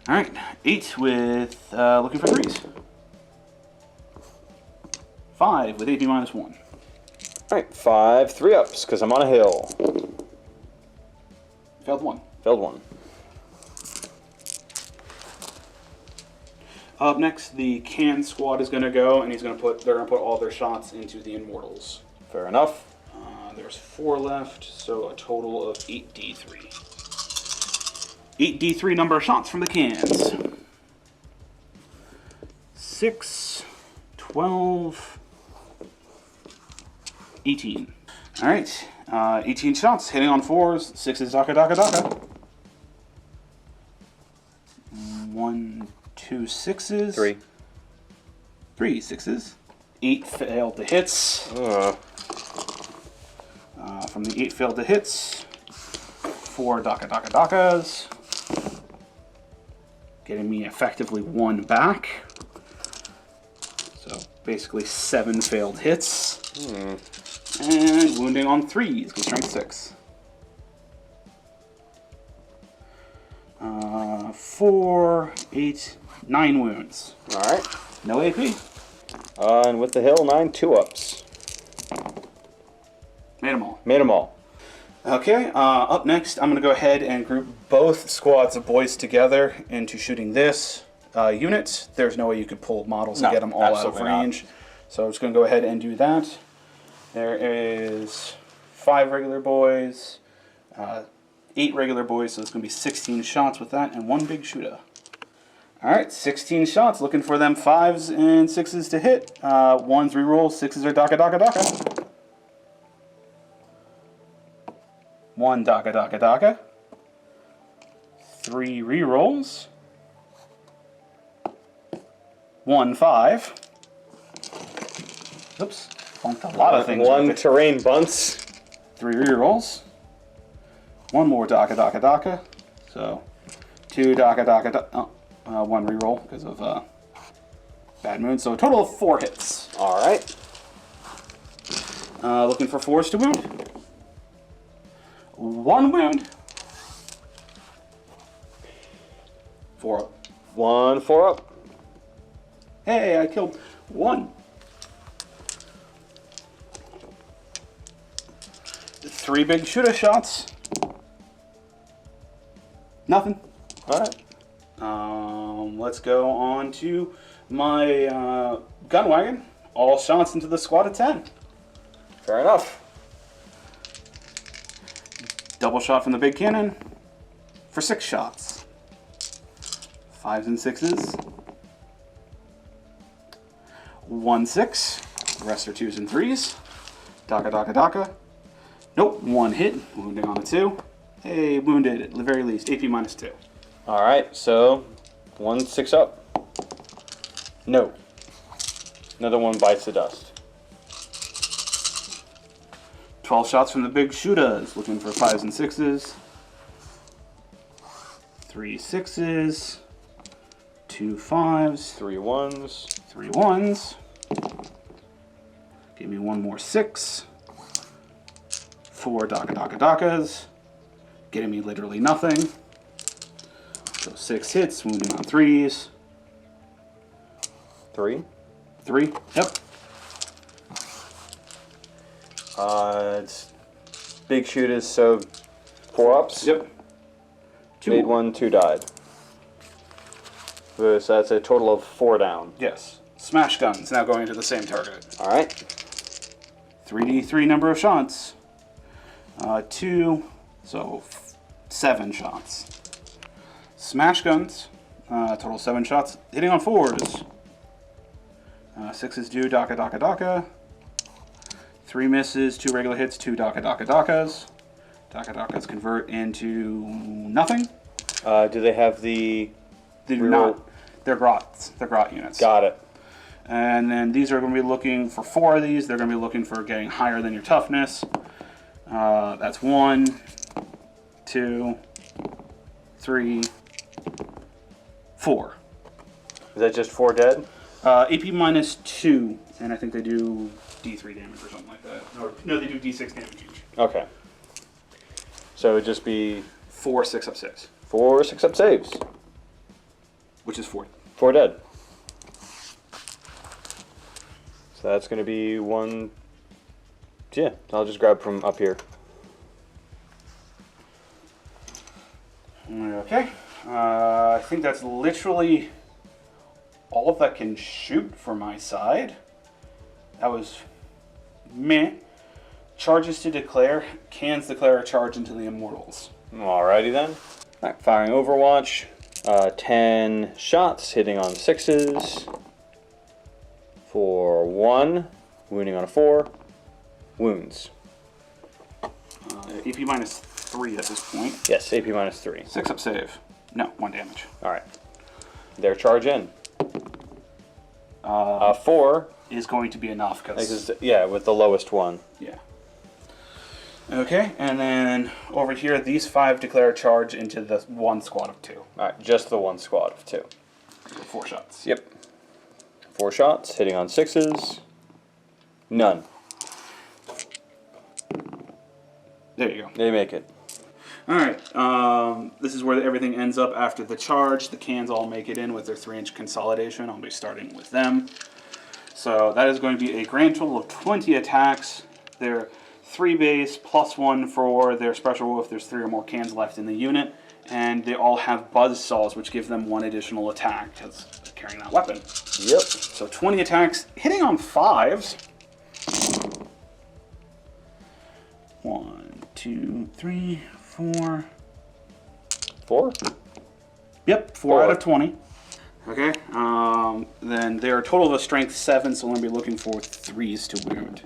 Alright, 8 with looking for 3s. 5 with AP -1. Alright, 5 3-ups, because I'm on a hill. Failed 1. Failed 1. Up next, the Can squad is going to go, and they're going to put all their shots into the Immortals. Fair enough. There's 4 left, so a total of 8d3. 8d3 number of shots from the Cans. 6, 12, 18. All right, 18 shots, hitting on 4s, 6s, daka, daka, daka. 1, 2 6s. 3. 3 6s. 8 failed to hits. From the 8 failed to hits, 4 daka, daka, dakas. Getting me effectively 1 back. So basically 7 failed hits. And wounding on 3s with strength 6. 4, 8, 9 wounds. Alright. No AP. And with the hill, 9 2-ups. Made them all. Made them all. Okay, up next, I'm going to go ahead and group both squads of boys together into shooting this unit. There's no way you could pull models and No, get them all out of absolutely not. range. So I'm just going to go ahead and do that. There is 5 regular boys, 8 regular boys, so it's going to be 16 shots with that, and 1 big shooter. Alright, 16 shots, looking for them 5s and 6s to hit. 1s reroll, 6s are daka, daka, daka. 1 daka, daka, daka. 3 rerolls. 1 5. Oops, bumped a lot of things. 1 with it. terrain bunts. 3 rerolls. 1 more daka, daka, daka. So 2 daka, daka, daka. 1 reroll because of bad mood. So a total of 4 hits. Alright. Looking for 4s to wound. 1 wound. 4 up. 1 4-up. Hey, I killed 1. 3 big shooter shots. Nothing. Alright. Let's go on to my gun wagon. All shots into the squad of 10. Fair enough. Double shot from the big cannon for 6 shots. 5s and 6s. 1 6. The rest are 2s and 3s. Daka, daka, daka. Nope, 1 hit. Wounding on a 2. Hey, wounded at the very least. AP minus 2. Alright, so 1 6-up. No. Another one bites the dust. 12 shots from the big shooters. Looking for 5s and 6s. 3 6s. 2 5s. 3 1s. 3 1s. Give me 1 more 6. 4 daka, daka, dakas. Getting me literally nothing. So 6 hits, wounding on 3s. 3. 3, yep. It's big shooters, so 4-ups. Yep. 2 Made 1, 2 died. So that's a total of 4 down. Yes. Smash guns now going into the same target. Alright. 3d3 number of shots. 2, so 7 shots. Smash guns, total 7 shots, hitting on 4s. 6s do daka, daka, daka. 3 misses, 2 regular hits, 2 daka, daka, dakas. Daka, dakas convert into nothing. Do they have the... They do Reroll. not. They're grots. They're grot units. Got it. And then these are going to be looking for 4 of these. They're going to be looking for getting higher than your toughness. That's 1, 2, 3, 4. Is that just 4 dead? AP minus 2, and I think they do D3 damage or something like that. Or, no, they do D6 damage each. Okay. So it'd just be 4 6 up 6, 4 6-up saves. which is 4. 4 dead. So that's going to be 1... Yeah, I'll just grab from up here. Okay. I think that's literally all that can shoot for my side. That was meh. Charges to declare. Cans declare a charge into the Immortals. Alrighty then. Alright, firing Overwatch. 10 shots, hitting on 6s. For 1. Wounding on a 4. Wounds. AP minus 3 at this point. Yes, AP minus 3. 6 up save. No, 1 damage. Alright. Their charge in. 4 is going to be enough because yeah, with the lowest one. yeah. Okay, and then over here, these 5 declare a charge into the 1 squad of 2. Alright, just the 1 squad of 2. 4 shots. Yep. 4 shots, hitting on 6s. None. There you go. They make it. Alright, this is where everything ends up after the charge. The cans all make it in with their 3-inch consolidation. I'll be starting with them. So that is going to be a grand total of 20 attacks. They're 3 base plus 1 for their special if there's 3 or more cans left in the unit. And they all have buzzsaws, which give them 1 additional attack because they're carrying that weapon. Yep. So 20 attacks, hitting on 5s. 1, 2, 3, 4. 4? Yep, 4 out of 20. Okay, then they're a total of a strength 7, so we're going to be looking for 3s to wound.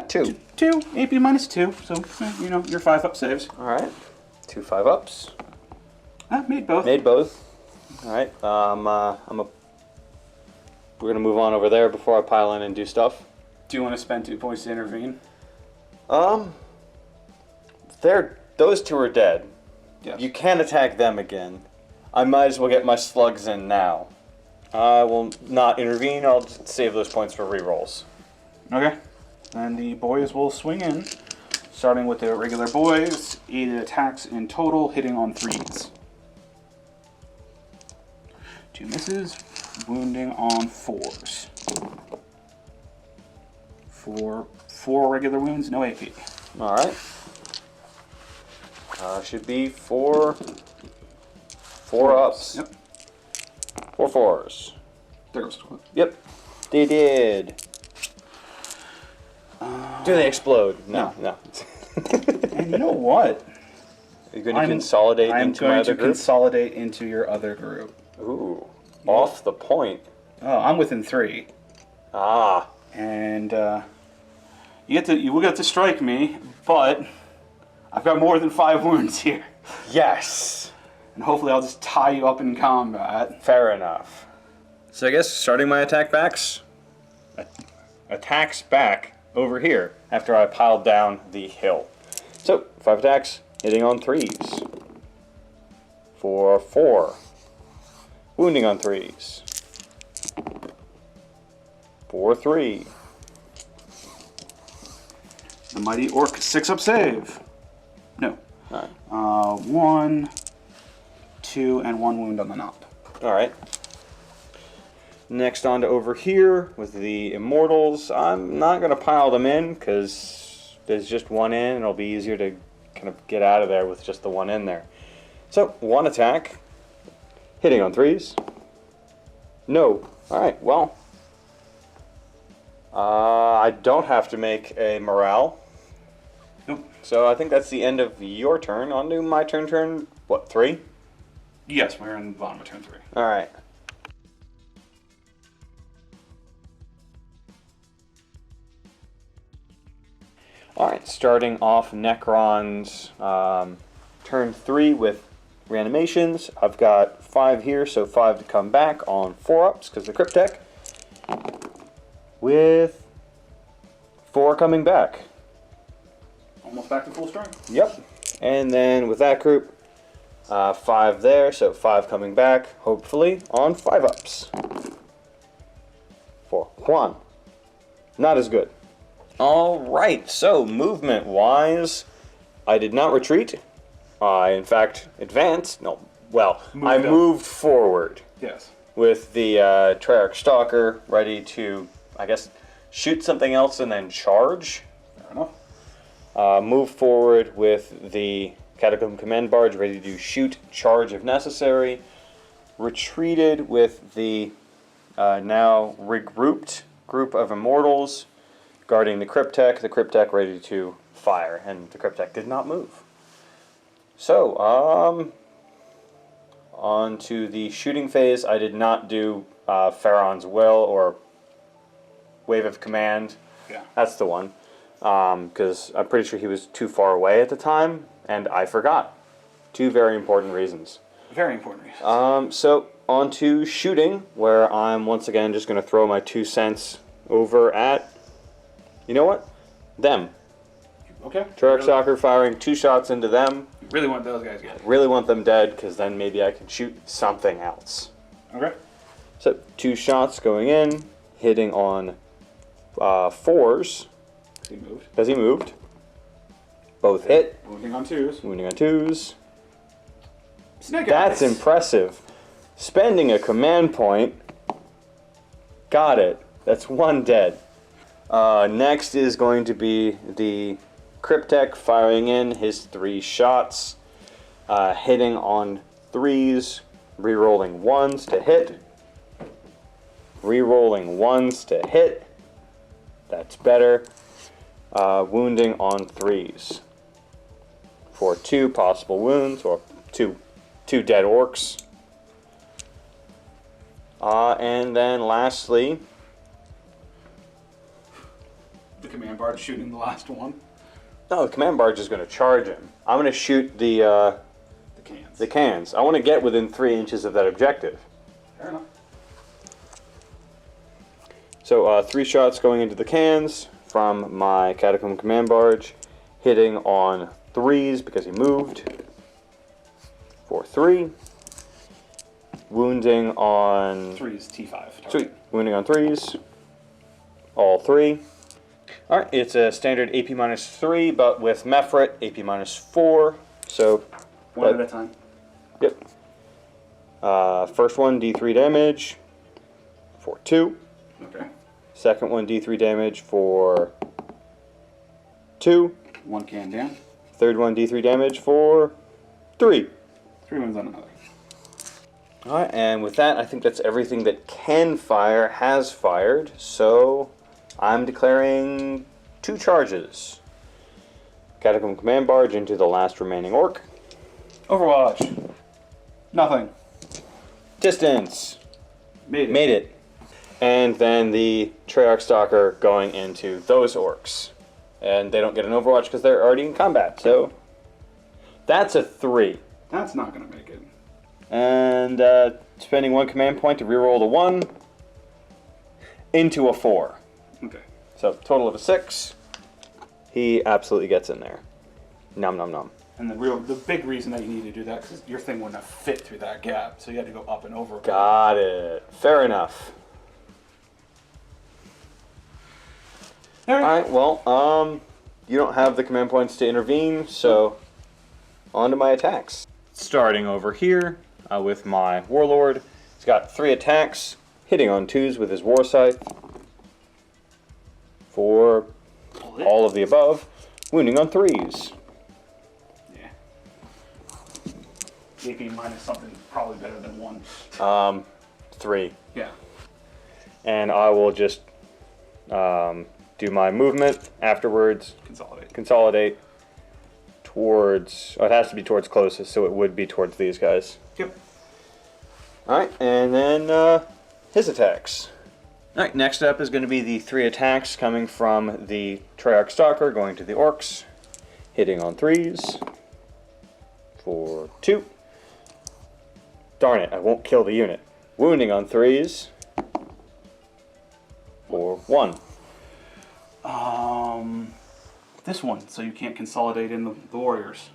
2. 2, AP minus 2, so, you know, your 5 up saves. Alright. 2 5-ups. Made both. Made both. Alright, we're going to move on over there before I pile in and do stuff. Do you want to spend 2 points to intervene? Those 2 are dead. Yes. You can't attack them again. I might as well get my slugs in now. I will not intervene. I'll just save those points for rerolls. Okay. And the boys will swing in, starting with the regular boys. 8 attacks in total, hitting on 3s. 2 misses, wounding on 4s. 4 regular wounds, no AP. Alright. Should be 4 ups. Yep. 4 4s. There goes. Yep. They did. Do they explode? No. And you know what? Are you going to consolidate into my other group? Consolidate into your other group. Ooh. Off the point. Oh, I'm within 3. Ah. And you will get to strike me, but I've got more than 5 wounds here. Yes. And hopefully I'll just tie you up in combat. Fair enough. So I guess starting my attack backs. Attacks back over here after I piled down the hill. So 5 attacks, hitting on 3s. For 4. Wounding on 3s. For 3. The mighty Orkz 6 up save. No. Alright. 1, 2, and 1 wound on the knob. Alright. Next on to over here with the Immortals. I'm not going to pile them in because there's just 1 in and it'll be easier to kind of get out of there with just the 1 in there. So, 1 attack. Hitting on 3s. No. Alright, well. I don't have to make a morale. Nope. So I think that's the end of your turn. On to my turn, what, 3? Yes, we're in the bottom of turn 3. Alright. Alright, starting off Necron's turn 3 with reanimations. I've got 5 here, so 5 to come back on 4-ups because the Cryptek. With 4 coming back. Almost back to full strength. Yep. And then with that group, 5 there, so 5 coming back, hopefully, on 5-ups. For Juan. Not as good. Alright, so movement-wise, I did not retreat. I, in fact, advanced. No, well, I moved forward. Yes. With the Treyarch Stalker ready to, I guess, shoot something else and then charge. Fair enough. Move forward with the Catacomb Command Barge ready to shoot, charge if necessary. retreated with the now regrouped group of immortals guarding the Cryptek ready to fire, and the Cryptek did not move. So, on to the shooting phase. I did not do Pharaon's Will or Wave of Command. Yeah. That's the one. Because I'm pretty sure he was too far away at the time, and I forgot. Two very important reasons. Very important reasons. So, on to shooting, where I'm once again just going to throw my 2 cents over at, you know what? Them. Okay. Treyarch Soccer firing 2 shots into them. You really want those guys dead. Really want them dead, because then maybe I can shoot something else. Okay. So, 2 shots going in, hitting on 4s. He moved. Because he moved. Both hit. Wounding on 2s. Wounding on 2s. Snake That's eyes. impressive. Spending a command point. Got it. That's 1 dead. Next is going to be the Cryptek firing in his 3 shots. Hitting on 3s. Rerolling 1s to hit. Rerolling 1s to hit. That's better. Wounding on 3s. For 2 possible wounds, or 2 dead orcs. And then lastly, The command barge shooting the last one. no, the command barge is going to charge him. I'm going to shoot the The cans. cans. I want to get within 3 inches of that objective. Fair enough. So 3 shots going into the cans from my Catacomb command barge, hitting on 3s because he moved. For 3. Wounding on 3's T5. Target. Sweet. Wounding on 3s. All 3. Alright, it's a standard AP -3, but with Mephrit, AP -4. So, One at a time. yep. First one, D3 damage for 2. Okay. Second one, D3 damage for 2. 1 can down. Third one, D3 damage for 3. 3 wounds on another. Alright, and with that, I think that's everything that can fire has fired. So, I'm declaring 2 charges. Catacomb command barge into the last remaining orc. Overwatch. Nothing. Distance. Made it. Made it. And then the Treyarch Stalker going into those orcs. And they don't get an overwatch because they're already in combat. So, that's a 3. That's not going to make it. And spending 1 command point to reroll the 1 into a 4. Okay. So, total of a 6. He absolutely gets in there. Nom nom nom. And the big reason that you need to do that is your thing wouldn't have fit through that gap, so you had to go up and over. Got it. Fair enough. Alright, well, you don't have the command points to intervene, so on to my attacks. Starting over here with my Warlord. He's got 3 attacks, hitting on 2s with his War Scythe. For all of the above, wounding on 3s. Yeah. AP minus something probably better than 1. 3. Yeah. And I will just do my movement afterwards. Consolidate towards. Oh, it has to be towards closest, so it would be towards these guys. Yep. Alright, and then his attacks. Alright, next up is going to be the 3 attacks coming from the Treyarch Stalker going to the Orcs. Hitting on 3s. For 2. Darn it, I won't kill the unit. Wounding on 3s. For 1. This one, so you can't consolidate in the warriors.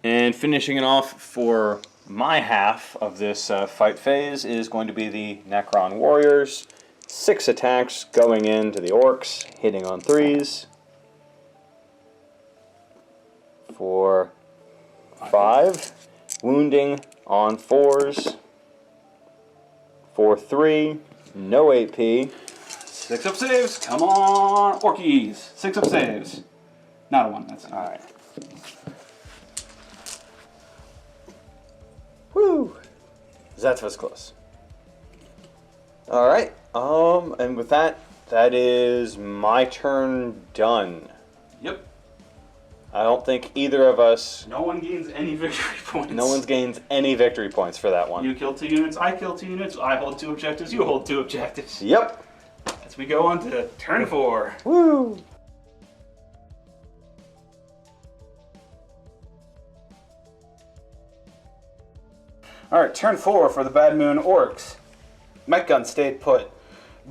And finishing it off for my half of this fight phase is going to be the Necron Warriors. 6 attacks going into the Orcs, hitting on 3s. For 5. Wounding on 4s. For 3. No AP. 6 up saves. Come on, Orkies. 6 up saves. Not a 1. That's all right. Woo! That was close. All right. And with that, that is my turn done. Yep. I don't think either of us. No one gains any victory points. No one gains any victory points for that one. You kill 2 units, I kill 2 units, I hold 2 objectives, you hold 2 objectives. Yep. As we go on to turn 4. Woo. Alright, turn 4 for the Bad Moon Orkz. Mech Gun stayed put.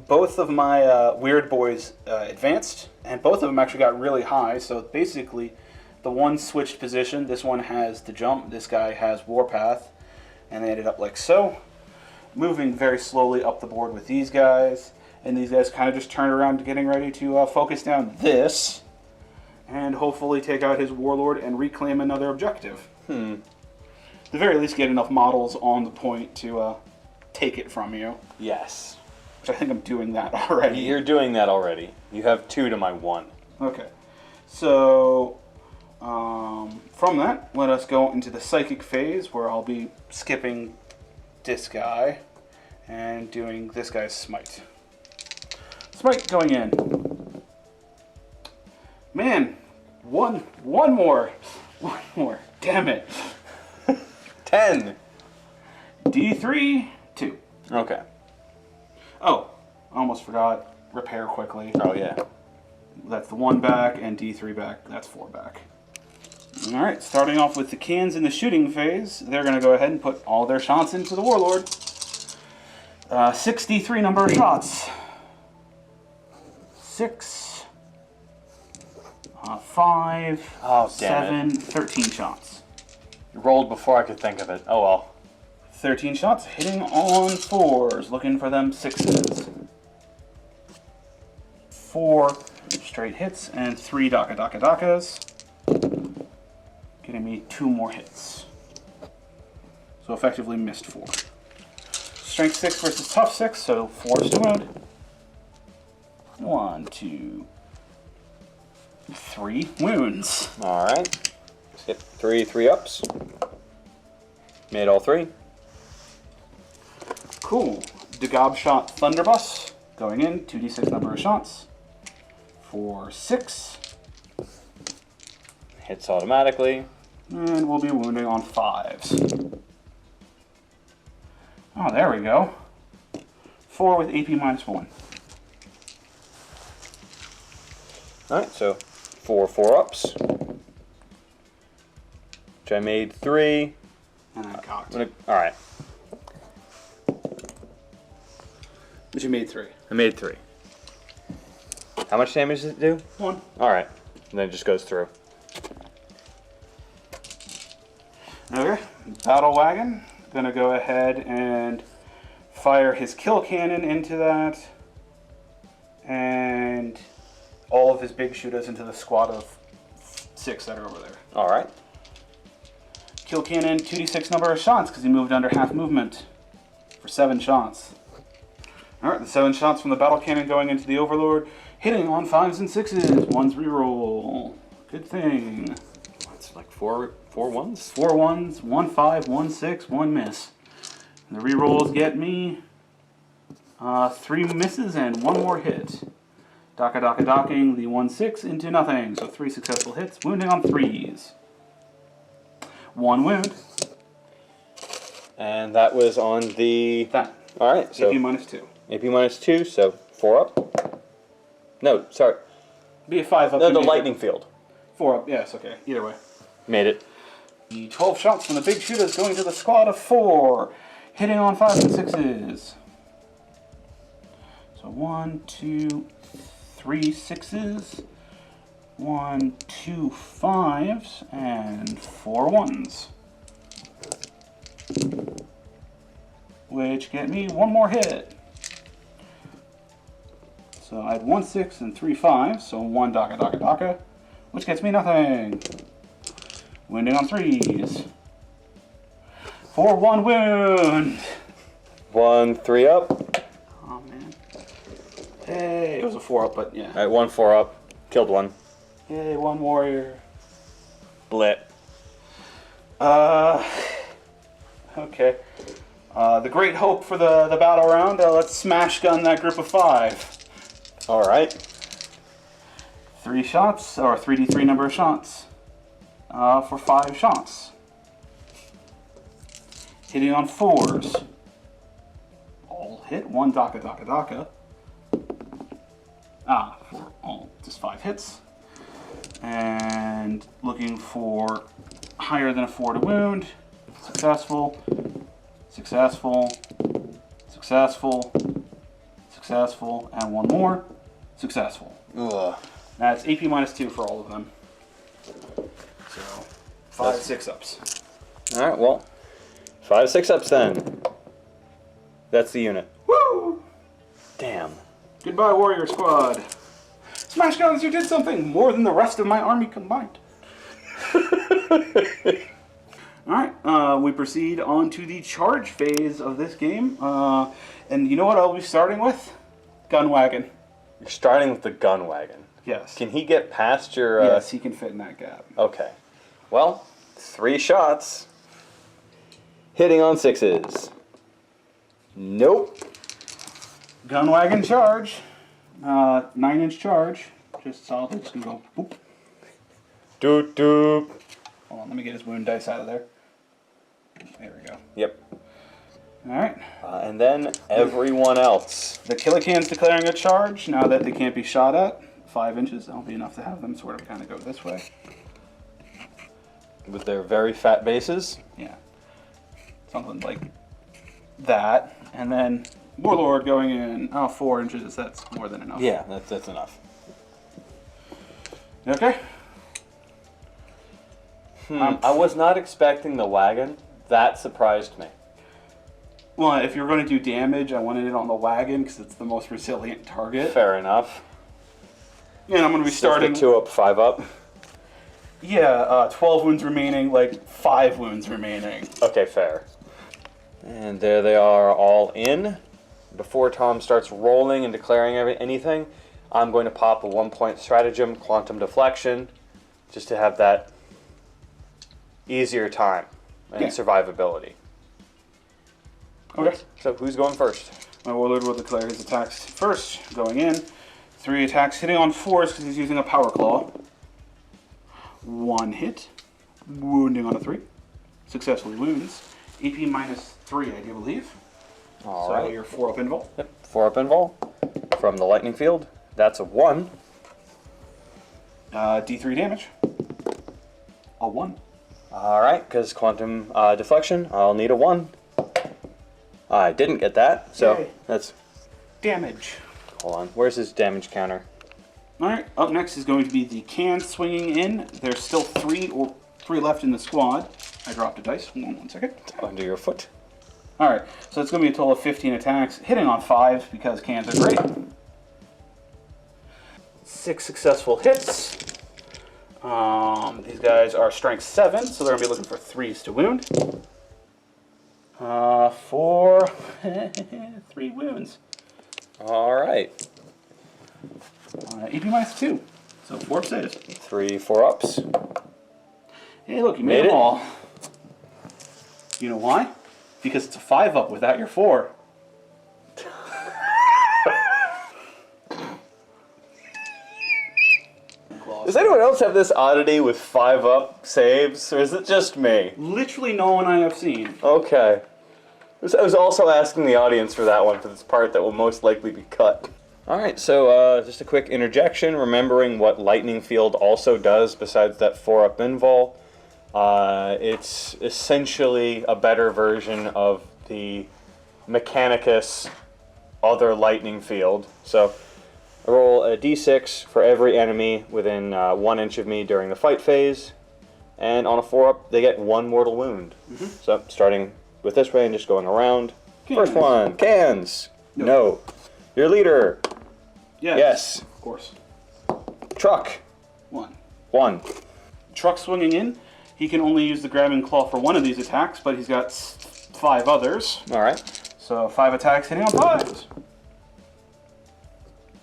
Both of my weird boys advanced, and both of them actually got really high, so basically the one switched position. This one has the jump, this guy has Warpath, and they ended up like so. Moving very slowly up the board with these guys, and these guys kind of just turned around getting ready to focus down this, and hopefully take out his Warlord and reclaim another objective. At the very least get enough models on the point to take it from you. Yes. Which I think I'm doing that already. You're doing that already. You have 2 to my 1. Okay. So, from that, let us go into the Psychic phase, where I'll be skipping this guy and doing this guy's Smite. Smite going in. Man, one more. Damn it. 10. D3, 2. Okay. Oh, I almost forgot. Repair quickly. Oh, yeah. That's the 1 back, and D3 back. That's 4 back. Alright, starting off with the cans in the shooting phase, they're going to go ahead and put all their shots into the Warlord. 63 number of shots. 6, 5, Oh, damn 7, 13 shots. You rolled before I could think of it. Oh, well. 13 shots, hitting on 4s, looking for them 6s. 4 straight hits and 3 Dakas. Getting me 2 more hits. So effectively missed 4. Strength 6 versus tough 6, so 4 is to wound. 1, 2, 3 wounds. Alright. Hit 3 ups. Made all 3. Cool. Dagab shot Thunderbuss. Going in, 2d6 number of shots. 4, 6. Hits automatically. And we'll be wounding on 5s. Oh, there we go. 4 with AP -1. Alright, so 4 ups. Which I made 3. And I cocked. Alright. But you made 3. I made 3. How much damage does it do? 1. Alright. And then it just goes through. Okay. Battle Wagon. Gonna go ahead and fire his kill cannon into that. And all of his big shooters into the squad of 6 that are over there. Alright. Kill cannon, 2d6 number of shots because he moved under half movement for 7 shots. Alright, the 7 shots from the battle cannon going into the Overlord, hitting on 5s and 6s. 1s reroll. Good thing. It's like 4 ones? 4 1s, 1 5, 1 6, 1 miss. And the rerolls get me 3 misses and 1 more hit. Docking the 1 6 into nothing. So 3 successful hits, wounding on 3s. 1 wound. And that was on the... That. Alright, so... AP -2. AP -2, so 4 up. No, sorry. Be a 5 up. No, and the make it lightning field. 4 up, yes, okay. Either way. Made it. The 12 shots from the big shooters going to the squad of 4, hitting on 5s and 6s. So 1, 2, 3 6s, 1, 2 5s, and 4 1s. Which get me 1 more hit. So I had 1 6 and 3 5s, so 1 Daka, which gets me nothing. Wounding on 3s. 4 1 wound. 1 3 up. Oh man. Hey, it was a 4 up, but yeah. Alright, 1 4 up. Killed 1. Yay, 1 warrior. Blit. Okay. The great hope for the battle round, let's smash gun that group of 5. All right. 3 shots, or 3d3 number of shots, for 5 shots. Hitting on 4s. All hit, 1 daka. For all, just 5 hits. And looking for higher than a 4 to wound. Successful, successful, successful, successful, and 1 more. Successful. Ugh. That's AP minus 2 for all of them. So, 5 6-ups. All right, well, 5 6-ups then. That's the unit. Woo! Damn. Goodbye, Warrior Squad. Smash Guns, you did something more than the rest of my army combined. Alright, we proceed on to the charge phase of this game. And you know what I'll be starting with? Gun wagon. You're starting with the gun wagon. Yes. Can he get past your... Yes, he can fit in that gap. Okay. Well, 3 shots. Hitting on 6s. Nope. Gun wagon charge. 9-inch charge. Just solid. Just gonna go boop. Doop doop. Hold on, let me get his wound dice out of there. There we go. Yep. Alright. And then everyone else. The Killican's declaring a charge now that they can't be shot at. 5 inches, that'll be enough to have them sort of kind of go this way. With their very fat bases. Yeah. Something like that. And then Warlord going in, 4 inches, that's more than enough. Yeah, that's enough. You okay? I was not expecting the wagon. That surprised me. Well, if you're going to do damage, I wanted it on the wagon because it's the most resilient target. Fair enough. And I'm going to be starting... 2 up, 5 up. Yeah, 12 wounds remaining, like 5 wounds remaining. Okay, fair. And there they are all in. Before Tom starts rolling and declaring anything, I'm going to pop a 1-point stratagem, Quantum Deflection, just to have that easier time and survivability. Okay. So who's going first? My Warlord will declare his attacks first, going in. 3 attacks, hitting on 4s because he's using a Power Claw. 1 hit, wounding on a 3. Successfully wounds. AP minus 3, I do believe. All right. So you're 4 up invul. Yep, 4 up invul from the lightning field. That's a 1. D3 damage. A 1. All right, because quantum deflection, I'll need a 1. I didn't get that, so Yay. that's... Damage. Hold on, where's his damage counter? Alright, up next is going to be the can swinging in. There's still 3 left in the squad. I dropped a dice. Hold on 1 second. Under your foot. Alright, so it's going to be a total of 15 attacks, hitting on 5 because cans are great. 6 successful hits. These guys are strength 7, so they're going to be looking for 3s to wound. 4, 3 wounds. All right. AP minus 2, so 4 saves. 3 4-ups. Hey, look, you made Made them it. all. You know why? Because it's a 5-up without your 4. Does anyone else have this oddity with 5-up saves, or is it just me? Literally no one I have seen. Okay. I was also asking the audience for that one, for this part that will most likely be cut. Alright, so just a quick interjection, remembering what Lightning Field also does besides that 4-up invul. It's essentially a better version of the Mechanicus other Lightning Field. So I roll a d6 for every enemy within 1 inch of me during the fight phase, and on a 4-up they get 1 mortal wound. So starting with this way and just going around. Cans. First one, cans. No. Your leader. Yes. Of course. Truck. 1. 1. Truck swinging in. He can only use the grabbing claw for 1 of these attacks, but he's got 5 others. All right. So 5 attacks hitting on 5s.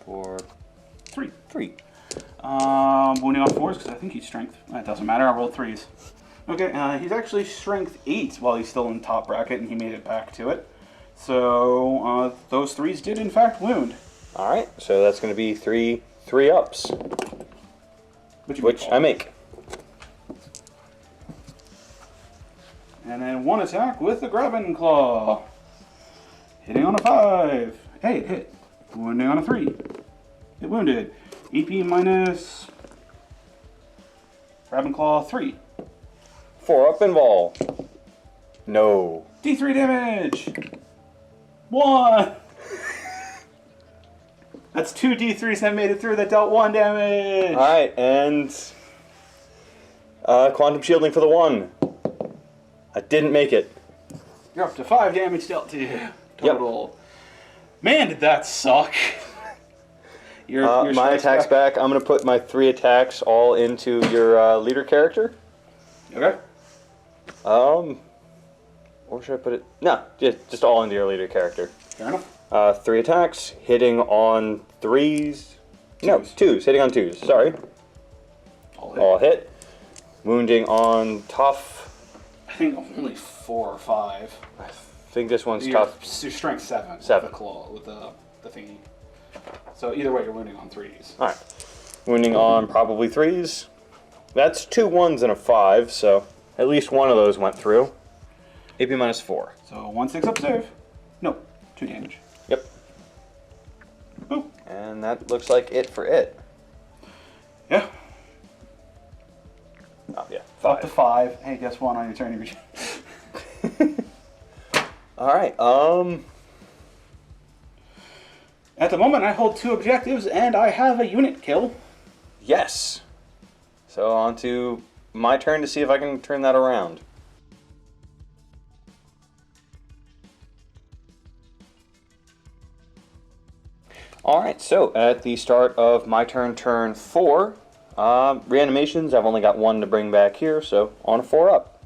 4, 3. Wounding on 4s because I think he's strength. It doesn't matter. I rolled 3s. Okay, he's actually strength 8 while he's still in top bracket, and he made it back to it. So those 3s did in fact wound. All right, so that's going to be three ups, which I make. And then 1 attack with the grabbing claw. Hitting on a 5. Hey, it hit. Wounding on a 3. It wounded. EP minus grabbing claw 3. 4 up and ball. No. D3 damage. 1. That's 2 D3s that made it through that dealt 1 damage. All right, and quantum shielding for the 1. I didn't make it. You're up to 5 damage dealt to you total. Yep. Man, did that suck. Your my attack's back. I'm going to put my 3 attacks all into your leader character. Okay. Or should I put it? No, just all into your leader character. Fair enough. 3 attacks, hitting on 3s. No, 2s, hitting on 2s. Sorry. All hit. Wounding on tough. I think only 4 or 5. I think this one's tough. Your strength 7. 7. With the claw, with the thingy. So either way, you're wounding on 3s. Alright. Wounding on probably 3s. That's 2 1s and a 5, so at least one of those went through. AP minus 4. So 1 6 up save. No, 2 damage. Yep. Boop. And that looks like it for it. Yeah. Oh, yeah. Up to 5. Hey, guess what? On your turn, Alright, At the moment, I hold 2 objectives, and I have a unit kill. yes. So on to my turn to see if I can turn that around. Alright, so at the start of my turn 4, reanimations, I've only got 1 to bring back here, so on a 4 up.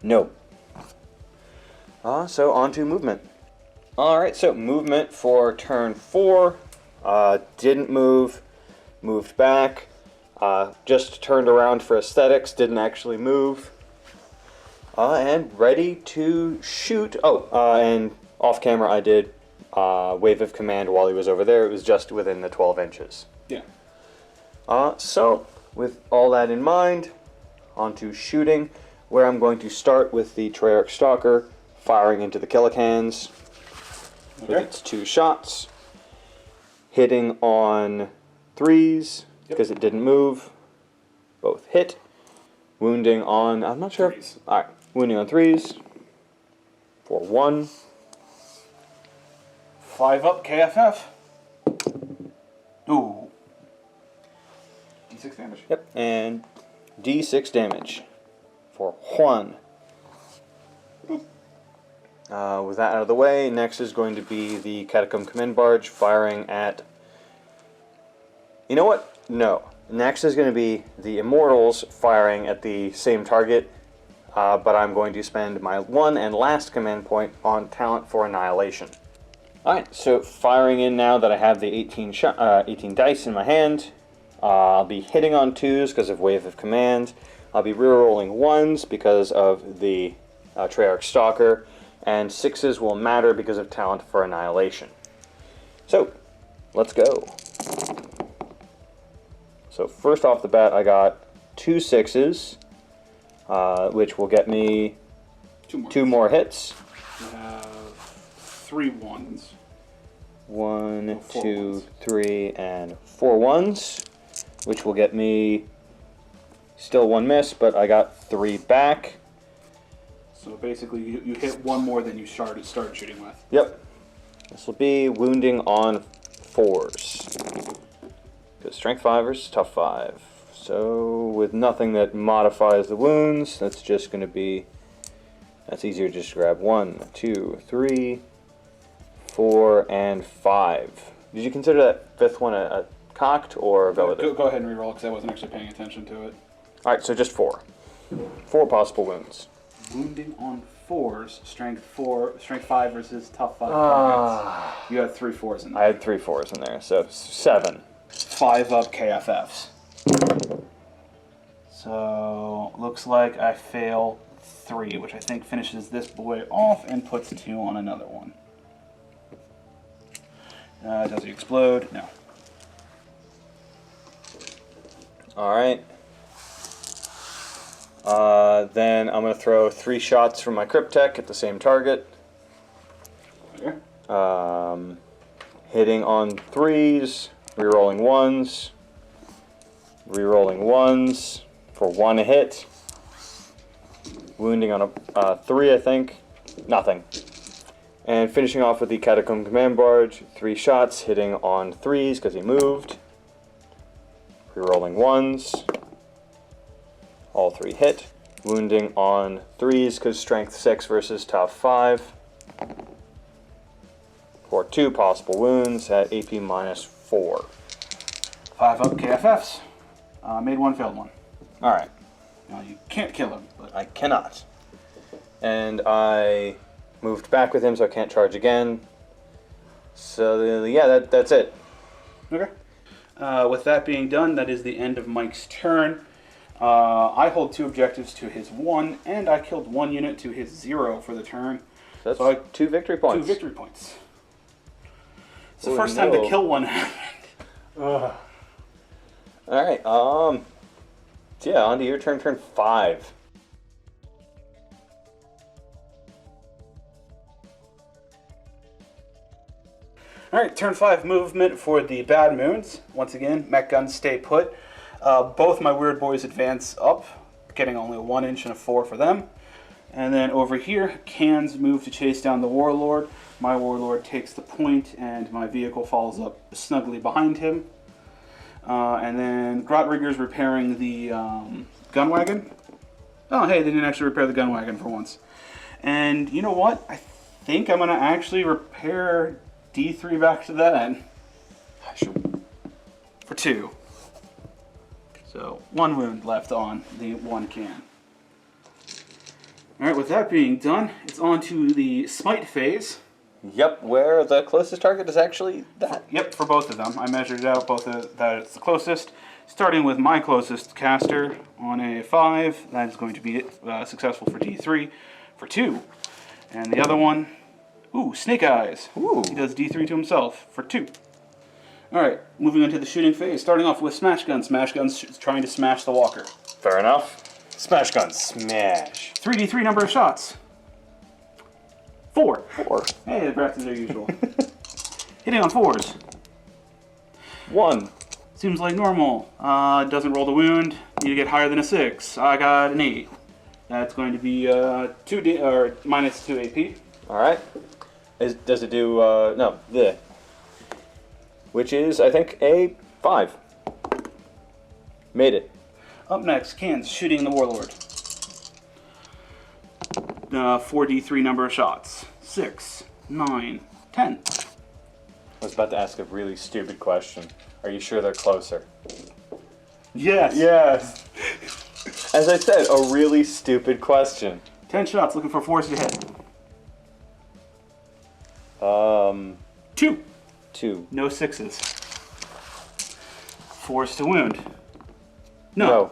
No. So on to movement. Alright, so movement for turn 4, didn't move, moved back, just turned around for aesthetics, didn't actually move, and ready to shoot. Oh, and off camera I did wave of command while he was over there. It was just within the 12 inches. Yeah. So, with all that in mind, on to shooting, where I'm going to start with the Treyarch Stalker, firing into the Killicans with its 2 shots, hitting on 3s, because it didn't move, both hit, wounding on, I'm not sure, 3s. Alright, wounding on 3s, for 1. 5 up KFF. Ooh. D6 damage. Yep, and D6 damage for 1. With that out of the way, next is going to be the Catacomb Command Barge firing at... You know what? No. Next is going to be the Immortals firing at the same target, but I'm going to spend my 1 and last command point on Talent for Annihilation. Alright, so firing in now that I have the 18 dice in my hand. I'll be hitting on 2s because of Wave of Command. I'll be rerolling 1s because of the Treyarch Stalker. And 6s will matter because of Talent for Annihilation. So, let's go. So first off the bat, I got 2 6s, which will get me 2 more hits. You have 3 1s. 1, 4 2, ones. 3, and 4 1s, which will get me still 1 miss, but I got 3 back. So basically, you hit 1 more than you started shooting with. Yep. This will be wounding on 4s. Because strength 5 versus tough 5. So with nothing that modifies the wounds, that's just going to be, that's easier to just grab 1, 2, 3, 4, and 5. Did you consider that 5th one a cocked or go with it? Go ahead and reroll because I wasn't actually paying attention to it. Alright, so just 4. 4 possible wounds. Wounding on 4s, strength 5 versus tough 5. You had 3 4s in there. I had 3 4s in there, so 7. 5 up KFFs. So looks like I fail 3, which I think finishes this boy off and puts 2 on another one. Does he explode? No. Alright. Then I'm going to throw 3 shots from my Cryptek at the same target. Okay. Hitting on 3s, rerolling 1s, rerolling 1s for 1 hit. Wounding on a 3, I think. Nothing. And finishing off with the Catacomb Command Barge, 3 shots, hitting on 3s because he moved. Rerolling 1s. All 3 hit. Wounding on 3s because strength 6 versus tough 5. For 2 possible wounds at AP minus 4. 5 up KFFs. Made 1, failed 1. Alright. Now you can't kill him, but I cannot. And I moved back with him, so I can't charge again. So, yeah, that's it. okay. With that being done, that is the end of Mike's turn. I hold 2 objectives to his 1, and I killed 1 unit to his 0 for the turn. That's So 2 victory points. 2 victory points. It's the Oh, first time the no. kill one happened. Ugh. Alright, so yeah, on to your turn, turn 5. Alright, turn 5 movement for the Bad Moons. Once again, mech guns stay put. Both my weird boys advance up, getting only a 1 inch and a 4 for them. And then over here, cans move to chase down the Warlord. My Warlord takes the point, and my vehicle follows up snugly behind him. And then Grottrigger's repairing the gun wagon. Oh, hey, they didn't actually repair the gun wagon for once. And you know what? I think I'm going to actually repair D3 back to that end. For 2. So, 1 wound left on the 1 can. Alright, with that being done, it's on to the smite phase. Yep, where the closest target is actually that. Yep, for both of them. I measured it out, both of that it's the closest. Starting with my closest caster on a 5, that is going to be successful for D3 for 2. And the other one, ooh, Snake Eyes. Ooh. He does D3 to himself for 2. Alright, moving into the shooting phase, starting off with Smash Gun. Smash Gun's trying to smash the walker. Fair enough. Smash gun, smash. 3d3 number of shots. 4. 4. Hey, the breath is their usual. Hitting on 4s. 1. Seems like normal. Doesn't roll the wound. Need to get higher than a 6. I got an 8. That's going to be minus 2 AP. Alright. Does it do, no, the. Which is, I think, a 5. Made it. Up next, cans shooting the Warlord. 4d3 number of shots. 6, 9, 10. I was about to ask a really stupid question. Are you sure they're closer? Yes. Yes. As I said, a really stupid question. 10 shots, looking for 4s to hit. 2. 2. No 6s. 4s to wound. No.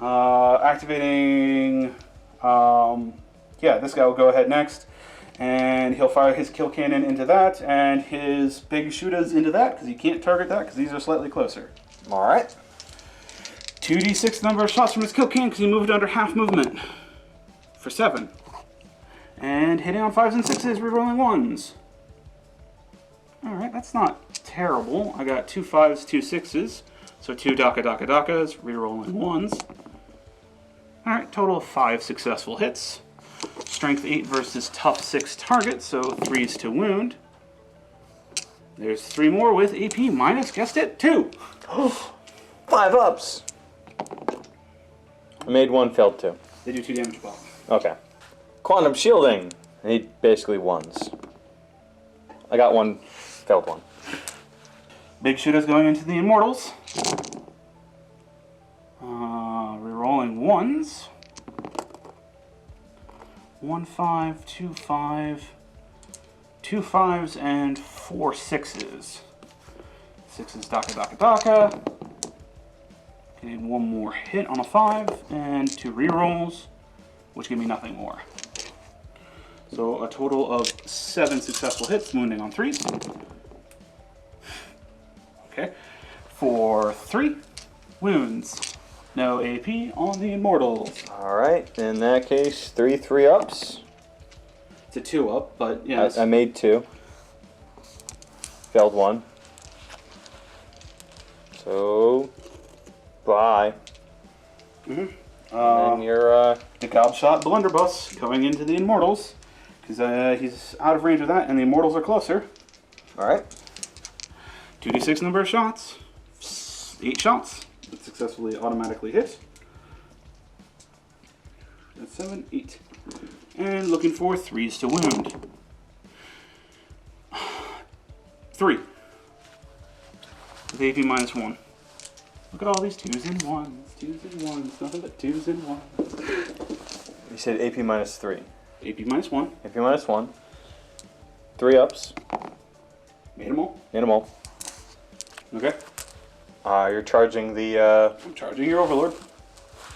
Activating. Yeah, this guy will go ahead next. And he'll fire his kill cannon into that, and his big shooters into that, because he can't target that, because these are slightly closer. Alright. 2d6 number of shots from his kill cannon, because he moved under half movement. For 7. And hitting on 5s and 6s, rerolling 1s. Alright, that's not terrible. I got 2 5s, 2 6s. So 2 dakas, rerolling 1s. Alright, total of 5 successful hits. Strength 8 versus tough 6 target, so 3s to wound. There's 3 more with AP minus, guessed it, 2. 5 ups. I made 1, failed 2. They do 2 damage a pop. Okay. Quantum shielding. I need basically 1s. I got 1, failed 1. Big shooters going into the Immortals. Rerolling 1s. 1 5, 2 5, 2 5s, and 4 6s. 6s daka. Did one more hit on a 5 and 2 rerolls, which give me nothing more. So a total of 7 successful hits, wounding on 3s. Okay, for 3 wounds. No AP on the Immortals. Alright, in that case, 3 3-ups. It's a 2-up, but yes. I made 2. Failed 1. So, bye. Mm-hmm. And you're, the Gobshot Blunderbuss going into the Immortals, because he's out of range of that, and the Immortals are closer. alright. 2d6 number of shots. 8 shots. That successfully automatically hit. That's 7, 8. And looking for 3s to wound. 3. With AP minus 1. Look at all these 2s and 1s. 2s and 1s. Nothing but 2s and 1s. You said AP minus 3. AP minus 1. AP minus 1. 3-ups. Made them all. Made 'em all. Okay. You're charging the I'm charging your Overlord.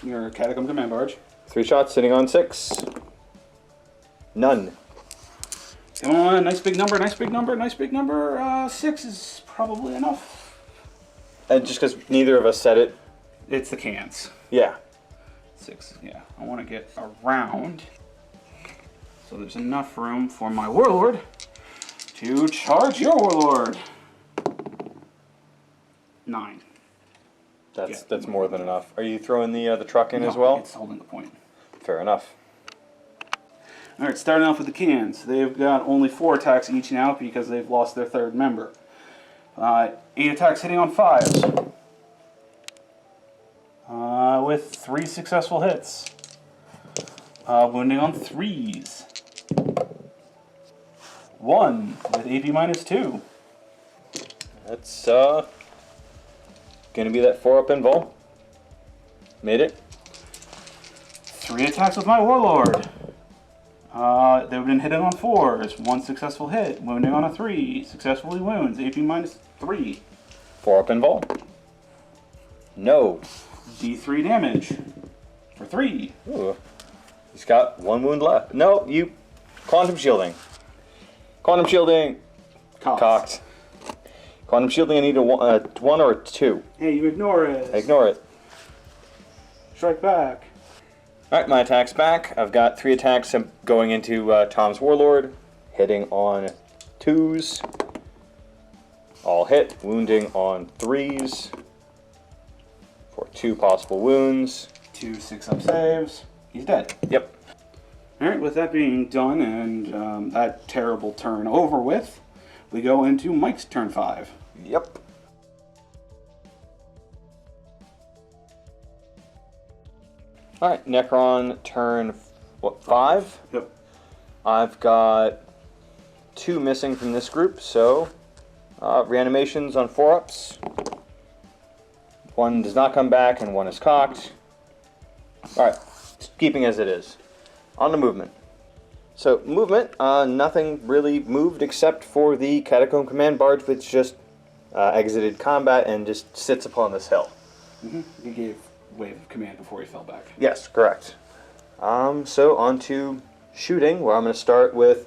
Your Catacomb Command Barge. 3 shots, sitting on 6. None. Come on, nice big number, nice big number, nice big number. 6 is probably enough. And just because neither of us said it. It's the cans. Yeah. 6, yeah. I want to get around. So there's enough room for my Warlord to charge your Warlord. 9. That's more than enough. Are you throwing the truck in No, as well? It's holding the point. Fair enough. Alright, starting off with the cans. They've got only 4 attacks each now because they've lost their 3rd member. 8 attacks hitting on 5s. With 3 successful hits. Wounding on 3s. 1 with AP minus 2. That's gonna be that 4-up invul. Made it. 3 attacks with my Warlord. They've been hitting on 4s. 1 successful hit. Wounding on a 3. Successfully wounds. AP minus 3. 4-up invul. No. D3 damage. For 3. Ooh. He's got 1 wound left. No, you. Quantum shielding. Quantum shielding. Cocked. Quantum shielding, I need a 1 or a 2. Hey, you ignore it. I ignore it. Strike back. Alright, my attack's back. I've got 3 attacks going into Tom's Warlord. Hitting on 2s. All hit. Wounding on 3s. For 2 possible wounds. 2 6-up saves. He's dead. Yep. Alright, with that being done and that terrible turn over with, we go into Mike's turn 5. Yep. Alright, Necron turn, 5? Yep. I've got 2 missing from this group, so reanimations on 4-ups. 1 does not come back and 1 is cocked. Alright, keeping as it is. On to movement. So, movement, nothing really moved except for the Catacomb Command Barge, which just exited combat and just sits upon this hill. Mm-hmm. He gave wave of command before he fell back. Yes, correct. So on to shooting, where I'm going to start with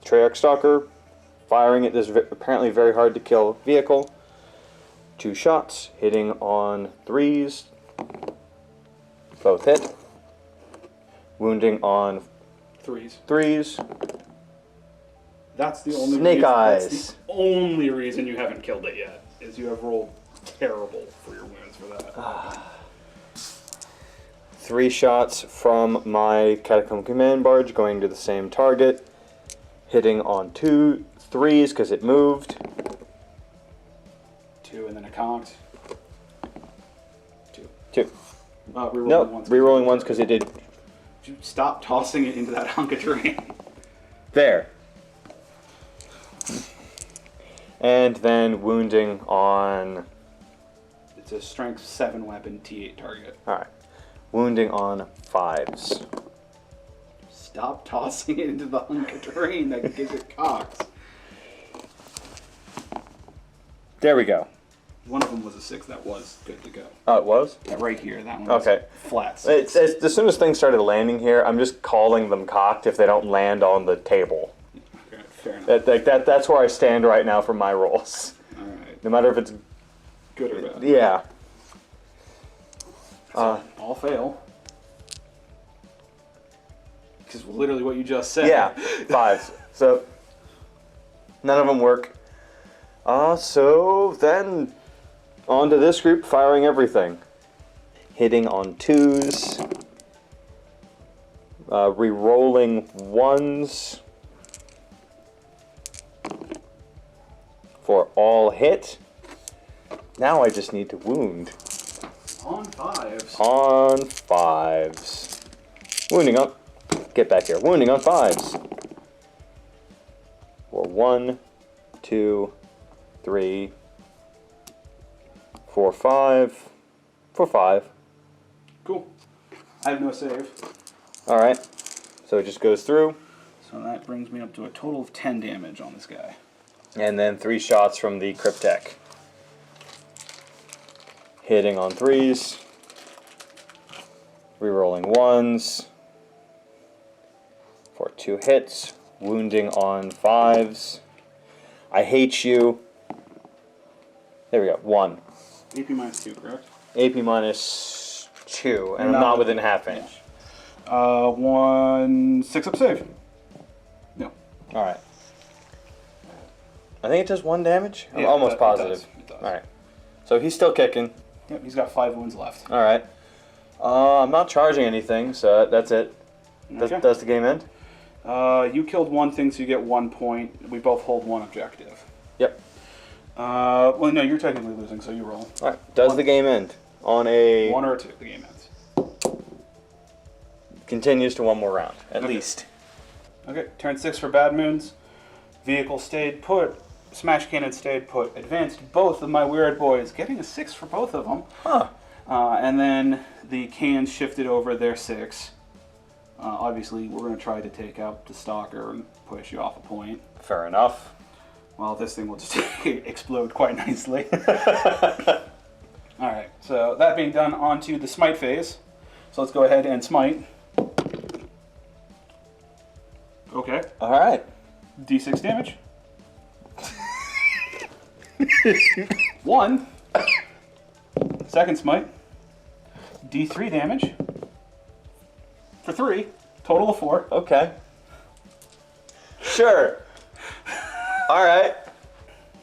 Treyarch Stalker, firing at this apparently very hard to kill vehicle. 2 shots, hitting on 3s. Both hit. Wounding on 3s. That's the only Snake reason, eyes. That's the only reason you haven't killed it yet, is you have rolled terrible for your wounds for that. 3 shots from my Catacomb Command Barge going to the same target. Hitting on 2 3s because it moved. 2 and then a cocked. 2. Rerolling No, once. rerolling once because it did. Would you stop tossing it into that hunk of terrain? There. And then wounding on... It's a strength 7 weapon T8 target. Alright. Wounding on 5s. Stop tossing it into the hunk of terrain that gives it cocks. There we go. One of them was a 6 that was good to go. Oh, it was? Yeah, right here, that one was Okay. flat. It's, as soon as things started landing here, I'm just calling them cocked if they don't land on the table. Okay, fair enough. That's where I stand right now for my rolls. Alright. No matter if it's... Good or bad. Yeah. So, all fail. Because literally what you just said. Yeah, 5s. So, none of them work. So then, on to this group, firing everything. Hitting on 2s. Re-rolling 1s. For all hit. Now I just need to wound. On 5s. On 5s. Wounding up. Get back here. Wounding on 5s. For 1, 2, 3, 4, 5. For 5. Cool. I have no save. Alright. So it just goes through. So that brings me up to a total of 10 damage on this guy. And then 3 shots from the Cryptek. Hitting on 3s. Rerolling 1s. For 2 hits. Wounding on 5s. I hate you. There we go. 1. AP minus 2, correct? AP minus 2. And I'm not within half inch. 1 6-up save. No. Alright. I think it does 1 damage. I'm Yeah, almost it positive. does. It does. Alright. So he's still kicking. Yep, he's got 5 wounds left. Alright. I'm not charging anything, so that's it. Okay. Does the game end? You killed one thing, so you get 1 point. We both hold 1 objective. Yep. Well, no, you're technically losing, so you roll. Alright. Does the game end? On a... 1 or 2, the game ends. Continues to 1 more round, at Okay. least. Okay, turn 6 for Bad Moons. Vehicle stayed put. Smash Cannon stayed put. Advanced both of my weird boys, getting a 6 for both of them. Huh. And then the cans shifted over their 6. Obviously, we're going to try to take out the Stalker and push you off a point. Fair enough. Well, this thing will just explode quite nicely. Alright, so that being done, on to the smite phase. So let's go ahead and smite. Okay. Alright. D6 damage. 1. Second smite. D3 damage. For 3. Total of 4. Okay. Sure. Alright.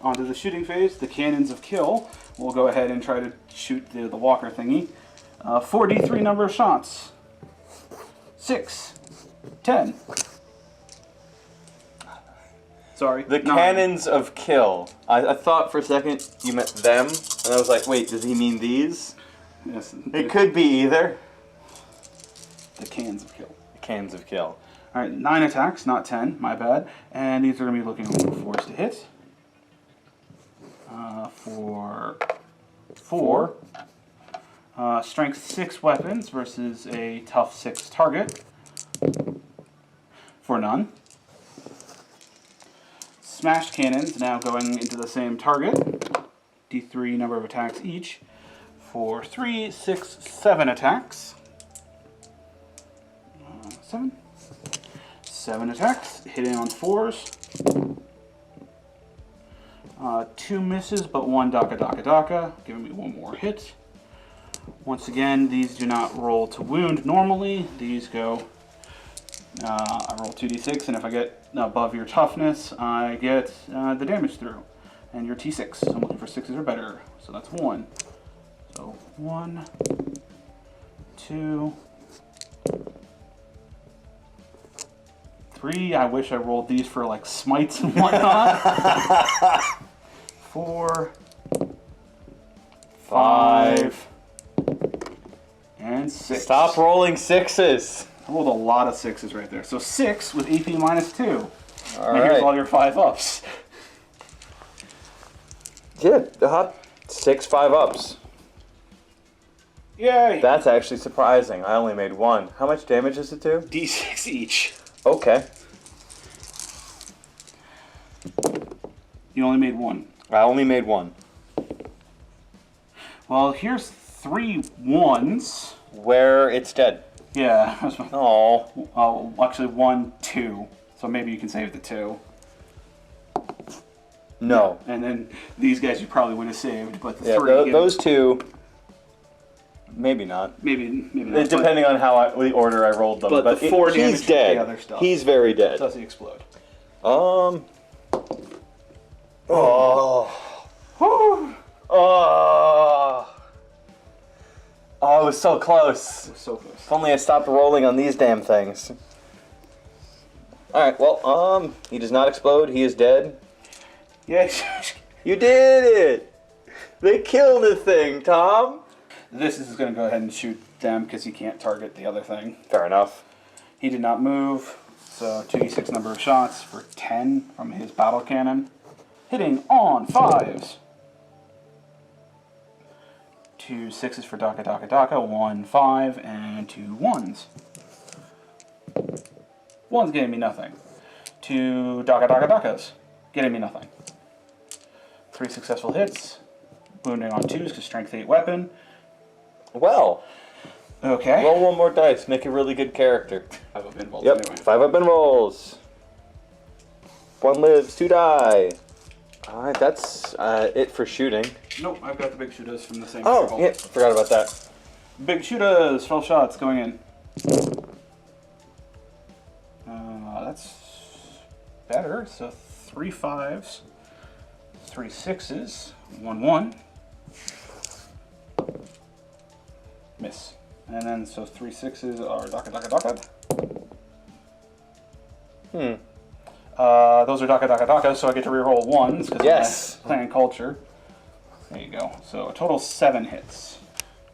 Onto the shooting phase, the cannons of kill. We'll go ahead and try to shoot the walker thingy. 4d3 number of shots. 6. 10. Sorry. The 9. cannons of kill. I thought for a second you meant them, and I was like, wait, does he mean these? Yes. It could be either. The cans of kill. The cannons of kill. Alright, 9 attacks, not 10, my bad. And these are going to be looking for 4s to hit. For 4. Strength 6 weapons versus a tough 6 target. For none. Smashed cannons now going into the same target. D3 number of attacks each. For 3, 6, 7 attacks. 7. 7 attacks, hitting on 4s. 2 misses, but 1 daka, giving me 1 more hit. Once again, these do not roll to wound normally. These go, I roll 2d6, and if I get above your toughness, I get the damage through. And you're T6, so I'm looking for 6s or better. So that's 1. So 1, 2, 3. I wish I rolled these for like smites and whatnot. 4, 5, and 6. Stop rolling 6s. I rolled a lot of 6s right there. So 6 with AP minus 2. And here's Alright. all your 5-ups. Yeah, 6 5-ups. Yay! That's actually surprising. I only made 1. How much damage is it to? D6 each. Okay. You only made 1. I only made 1. Well, here's 3 1s. Where it's dead. Yeah. Oh. Oh, actually 1, 2. So maybe you can save the 2. No. And then these guys you probably would have saved, but the Yeah, 3. those 2. Maybe not. Maybe not. Depending on the order I rolled them. But the 4 damage he's to dead. the other stuff. He's very dead. Does he explode? Oh. Whew. Oh. Oh, it was so close. So close. If only I stopped rolling on these damn things. Alright, well, he does not explode. He is dead. Yes. You did it! They killed the thing, Tom! This is going to go ahead and shoot them because he can't target the other thing. Fair enough. He did not move, so 2d6 number of shots for 10 from his battle cannon. Hitting on 5s. 2 6s for Daka Daka Daka, 1 5, and 2 1s. 1's getting me nothing. 2 Daka Daka Dakas, getting me nothing. 3 successful hits, wounding on 2s because strength 8 weapon. Well, Okay. roll one more dice. Make a really good character. 5 up in bolts Yep, anyway. 5 up and rolls. 1 lives, 2 die. Alright, that's it for shooting. Nope, I've got the big shooters from the same Oh, circle. yeah, forgot about that. Big shooters, 12 shots going in. That's better. So 3 5s, 3 6s, 1 1. Miss. And then so 3 6s are Daka Daka Daka. Those are Daka Daka Daka, so I get to reroll 1s because Yes. of my clan culture. There you go. So a total 7 hits.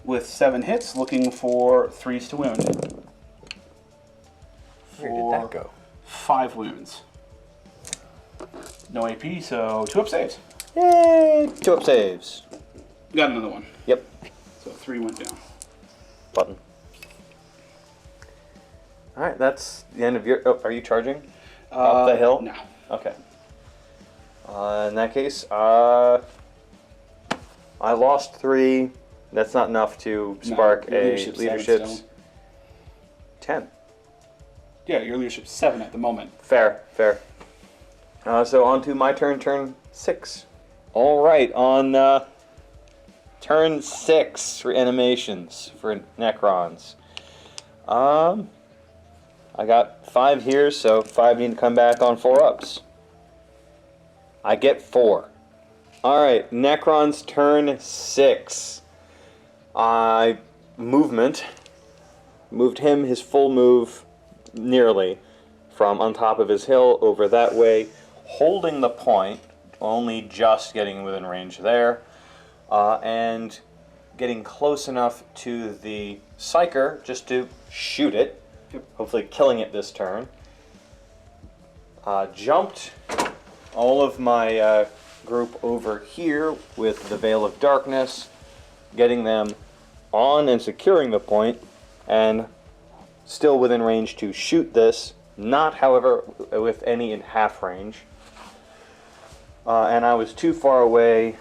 With 7 hits, looking for 3s to wound. Where did that go? 5 wounds. No AP, so 2 up saves. Yay! 2 up saves. Got another one. Yep. So 3 went down. Button. Alright, that's the end of your... Oh, are you charging? Up the hill? No. Okay. In that case, I lost 3. That's not enough to spark your a leadership's leadership's 7 still. 10. Yeah, your leadership's 7 at the moment. Fair. So on to my turn 6. Alright, on turn 6 for animations for Necrons. I got 5 here, so 5 need to come back on 4 ups. I get 4. Alright, Necron's turn 6. I moved him his full move, nearly, from on top of his hill over that way, holding the point, only just getting within range there, and getting close enough to the Psyker just to shoot it. Yep. Hopefully killing it this turn. Jumped all of my group over here with the Veil of Darkness, getting them on and securing the point, and still within range to shoot this, not however with any in half range. And I was too far away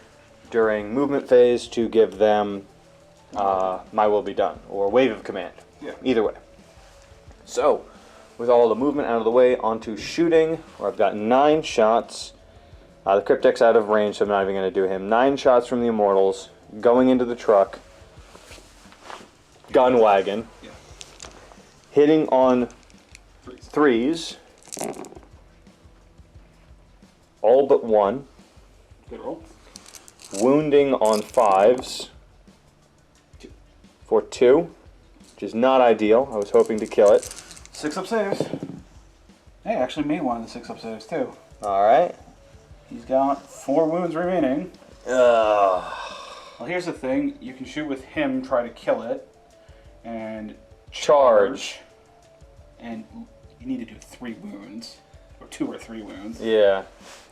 during movement phase to give them My Will Be Done, or Wave of Command. Yeah. Either way. So, with all the movement out of the way, onto shooting, where I've got 9 shots. The Cryptek's out of range, so I'm not even going to do him. 9 shots from the Immortals, going into the truck. Gun wagon. Yeah. Hitting on 3s. All but 1. Good roll. Wounding on 5s. For 2. Which is not ideal. I was hoping to kill it. 6 up saves. Hey, I actually made one of the 6 up saves too. Alright. He's got 4 wounds remaining. Ugh. Well, here's the thing. You can shoot with him, try to kill it, and Charge. And you need to do 3 wounds. Or 2 or 3 wounds. Yeah.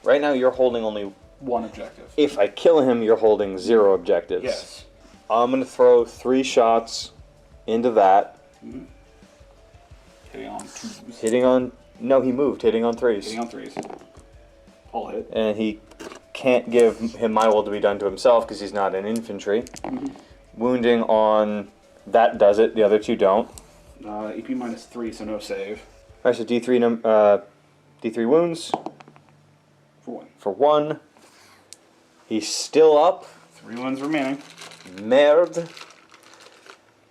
Right now you're holding only... 1 objective. If I kill him, you're holding 0 objectives. Yes. I'm going to throw 3 shots into that. Mm-hmm. Hitting on 2s. Hitting on... No, he moved. Hitting on 3s. Hitting on 3s. All hit. And he can't give him my will to be done to himself because he's not an infantry. Wounding on that does it. The other two don't. EP -3, so no save. All right, so D3 wounds For 1. for 1. He's still up. 3 wounds remaining. Merde.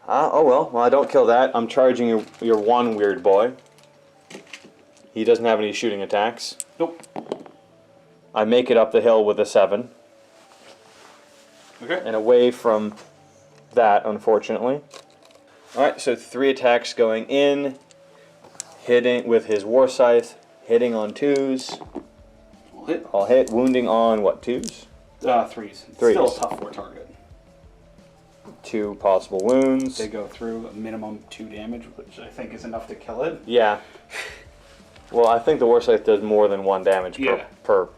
Oh well. Well, I don't kill that. I'm charging your one weird boy. He doesn't have any shooting attacks. Nope. I make it up the hill with a 7. Okay. And away from that, unfortunately. Alright, so 3 attacks going in. Hitting with his war scythe. Hitting on 2s. We'll hit. I'll hit. Wounding on what, 2s? 3s. Threes. Still a tough 4 target. 2 possible wounds. They go through a minimum 2 damage, which I think is enough to kill it. Yeah. Well, I think the war scythe does more than 1 damage Yeah. per.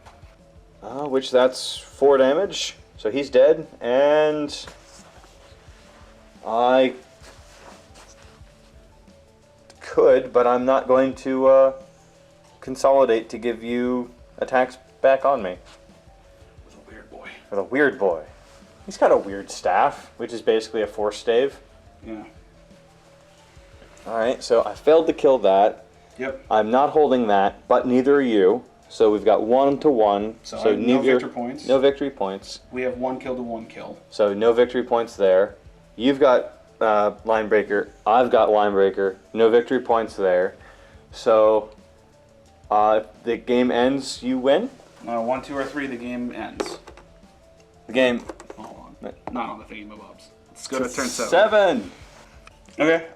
Which that's 4 damage. So he's dead, and I could, but I'm not going to consolidate to give you attacks back on me. With a weird boy. With a weird boy. He's got a weird staff, which is basically a force stave. Yeah. Alright, so I failed to kill that. Yep. I'm not holding that, but neither are you. So we've got 1 to 1. So I have no victory points. No victory points. We have 1 kill to 1 kill. So no victory points there. You've got line breaker. I've got line breaker. No victory points there. So if the game ends, you win. 1, 2, or 3, the game ends. The game. Hold on. Not on the thingy mobs. Let's go to turn 7. 7. Okay,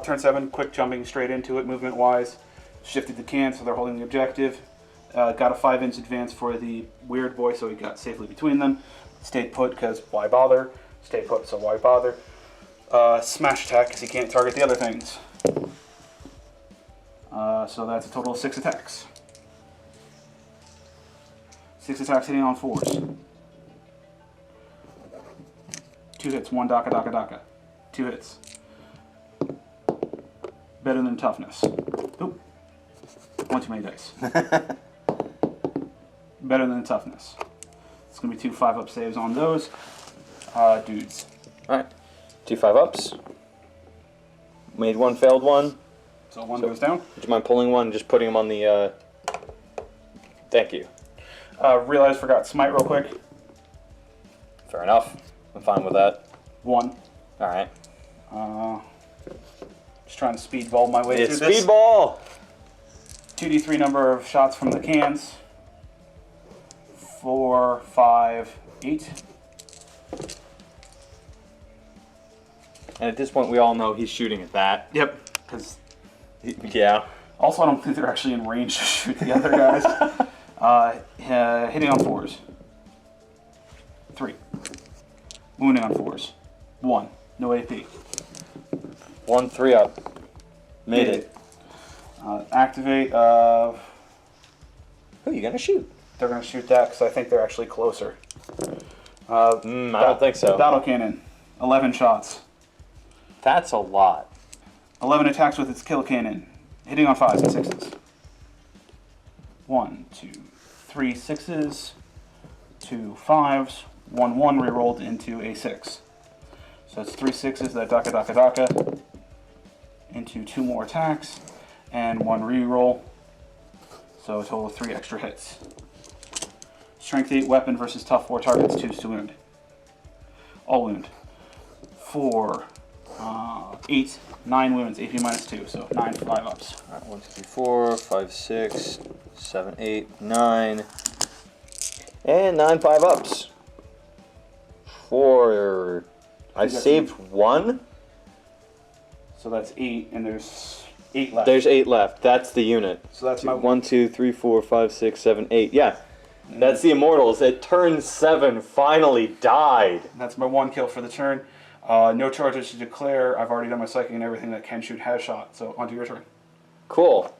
turn 7, quick jumping straight into it, movement-wise. Shifted the can, so they're holding the objective. Got a 5-inch advance for the weird boy, so he got safely between them. Stayed put, because why bother? Stay put, so why bother? Smash attack, because he can't target the other things. So that's a total of 6 attacks. 6 attacks hitting on 4s. 2 hits, 1 daka daka daka. 2 hits. Better than toughness. Oop. 1 too many dice. Better than toughness. It's going to be 2 5-up saves on those dudes. Alright. 2 5-ups. Made 1, failed 1. So 1 goes down. Would you mind pulling 1 and just putting him on the... Thank you. Realized forgot smite real quick. Fair enough. I'm fine with that. 1. Alright. Just trying to speedball my way It's through this. speedball! 2d3 number of shots from the cans. 4, 5, 8. And at this point, we all know he's shooting at that. Yep. Because Yeah. also I don't think they're actually in range to shoot the other guys. Hitting on 4s. 3. Wounding on 4s. 1. No AP. 1 3-up. Made it. Activate. Who are you gonna shoot? They're going to shoot that because I think they're actually closer. I don't think so. Battle cannon. 11 shots. That's a lot. 11 attacks with its kill cannon. Hitting on 5s and 6s. 1, 2, 3 6s. 2 5s. 1 1 rerolled into a 6. So it's 3 6s that daka daka daka. Into 2 more attacks. And 1 reroll. So a total of 3 extra hits. Strength 8 weapon versus tough 4 targets, 2s to wound. All wound. 4, 8, 9 wounds, AP -2, so 9 5-ups. Alright, 1 2 3 4 5 6 7 8 9. And 9 5-ups. 4. I saved 1. So that's 8, and there's 8 left. There's 8 left. That's the unit. So that's my 1 2 3 4 5 6 7 8. Yeah. That's the Immortals. At turn 7, finally died. That's my 1 kill for the turn. No charges to declare. I've already done my psychic and everything that can shoot has shot. So onto your turn. Cool.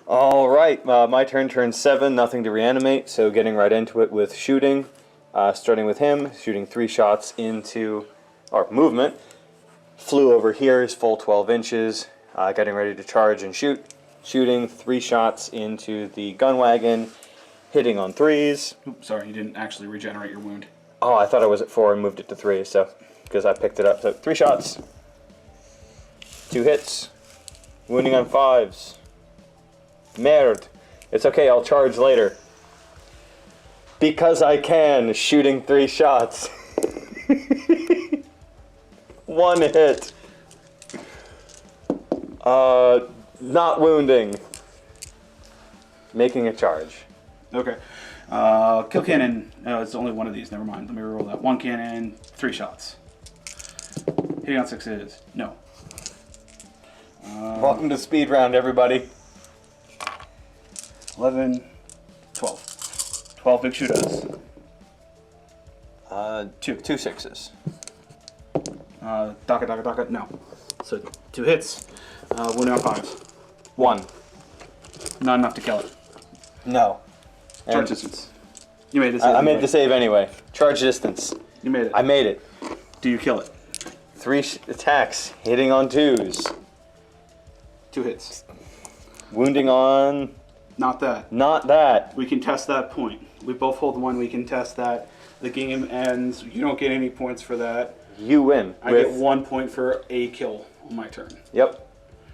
All right, my turn 7, nothing to reanimate, so getting right into it with shooting. Starting with him, shooting 3 shots into, or movement. Flew over here, is full 12 inches, getting ready to charge and shoot. Shooting 3 shots into the gun wagon, hitting on 3s. Oops, sorry, you didn't actually regenerate your wound. Oh, I thought I was at 4 and moved it to 3, so because I picked it up. So 3 shots, 2 hits, wounding on 5s. Merde. It's okay, I'll charge later. Because I can, shooting 3 shots. 1 hit. Not wounding. Making a charge. Okay. Kill cannon. No, it's only one of these. Never mind. Let me reroll that. 1 cannon, 3 shots. Hitting on 6s. No. Welcome to speed round, everybody. 11, 12. 12 big shooters. 2. 2 6s. Daka. No. So 2 hits. Wounding on 5s. 1. Not enough to kill it. No. Charge And distance. You made this. I made the save anyway. Charge distance. You made it. I made it. Do you kill it? 3 attacks, hitting on 2s. 2 hits. Wounding on... Not that. Not that. We can test that point. We both hold 1. We can test that. The game ends. You don't get any points for that. You win. I get 1 point for a kill on my turn. Yep.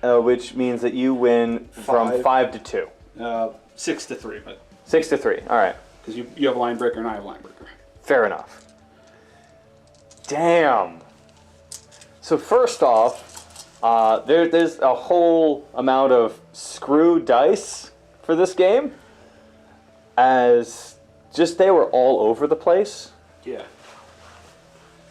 Which means that you win from 5 to 2. 6 to 3, but 6 to 3. All right. because you have line breaker and I have line breaker. Fair enough. Damn. So first off, there's a whole amount of screw dice for this game, as just they were all over the place. Yeah.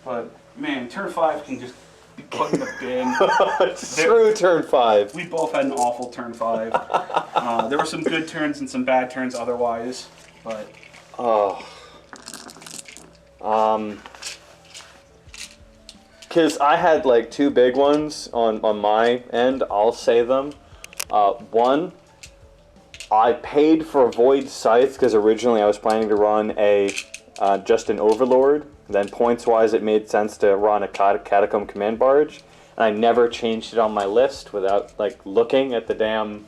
But man, turn 5 can just be put in the bin. Screw turn 5. We both had an awful turn 5. There were some good turns and some bad turns otherwise, but because I had like 2 big ones on my end, I'll say them. One, I paid for a Void Scythe because originally I was planning to run a just an Overlord. Then points-wise, it made sense to run a Catacomb Command Barge, and I never changed it on my list without like looking at the damn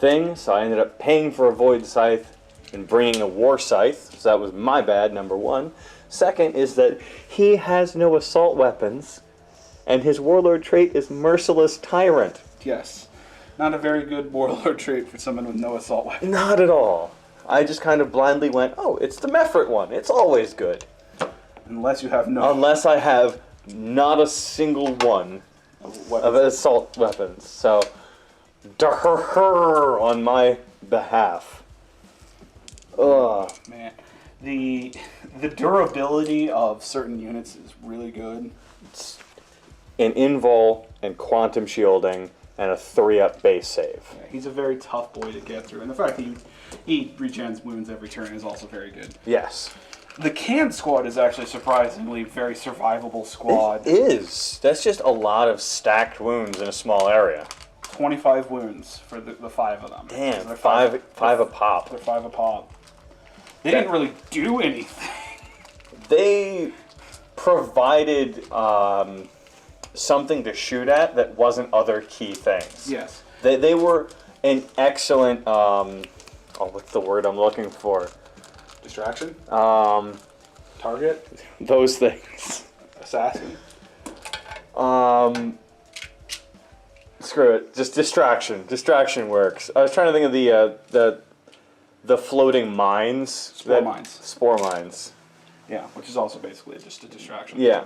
thing. So I ended up paying for a Void Scythe and bringing a War Scythe. So that was my bad, number one. Second is that he has no assault weapons, and his Warlord trait is Merciless Tyrant. yes, not a very good warlord trait for someone with no assault weapon. Not at all. I just kind of blindly went, oh, it's the Mefrit one. It's always good. Unless you have no Unless I have not a single one of weapons. assault weapons. So, durr on my behalf. Ugh. Man, the durability of certain units is really good. An invul and quantum shielding and a 3-up base save. Yeah, he's a very tough boy to get through, and the fact that he regens wounds every turn is also very good. Yes. The Can squad is actually surprisingly very survivable squad. It is. That's just a lot of stacked wounds in a small area. 25 wounds for the 5 of them. Damn, They're five a pop. They're 5 a pop. They didn't really do anything. They provided something to shoot at that wasn't other key things. Yes. They were an excellent, what's the word I'm looking for? Distraction? Target? Those things. Assassin? Screw it. Just distraction. Distraction works. I was trying to think of the floating mines. Spore mines. Spore mines. Yeah, which is also basically just a distraction. Yeah.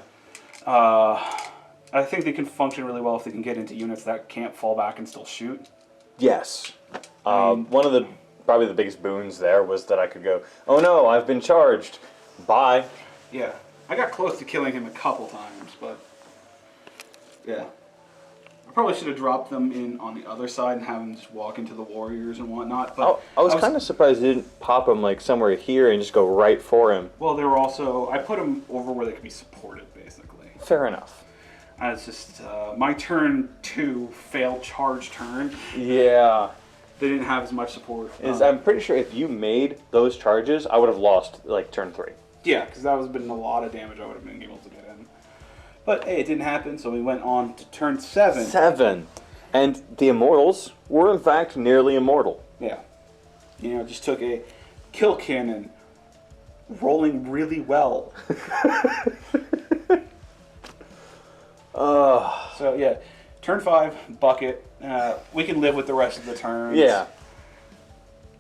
I think they can function really well if they can get into units that can't fall back and still shoot. Yes. One of the probably the biggest boons there was that I could go, oh no, I've been charged. Bye. Yeah. I got close to killing him a couple times, but yeah. I probably should have dropped them in on the other side and have them just walk into the warriors and whatnot. But I was kind of surprised they didn't pop him like somewhere here and just go right for him. well, they were also I put them over where they could be supported, basically. Fair enough. It's just my turn 2 failed charge turn. Yeah. They didn't have as much support. I'm pretty sure if you made those charges, I would have lost like turn 3. Yeah, because that would have been a lot of damage I would have been able to get in. But hey, it didn't happen, so we went on to turn 7. 7. And the Immortals were in fact nearly immortal. Yeah. You know, just took a Kill Cannon, rolling really well. So yeah, turn 5, bucket. We can live with the rest of the turns. Yeah.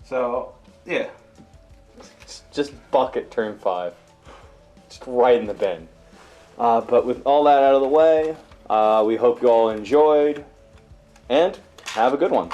So yeah. Just bucket turn 5. Just right in the bin. But with all that out of the way, we hope you all enjoyed, and have a good one.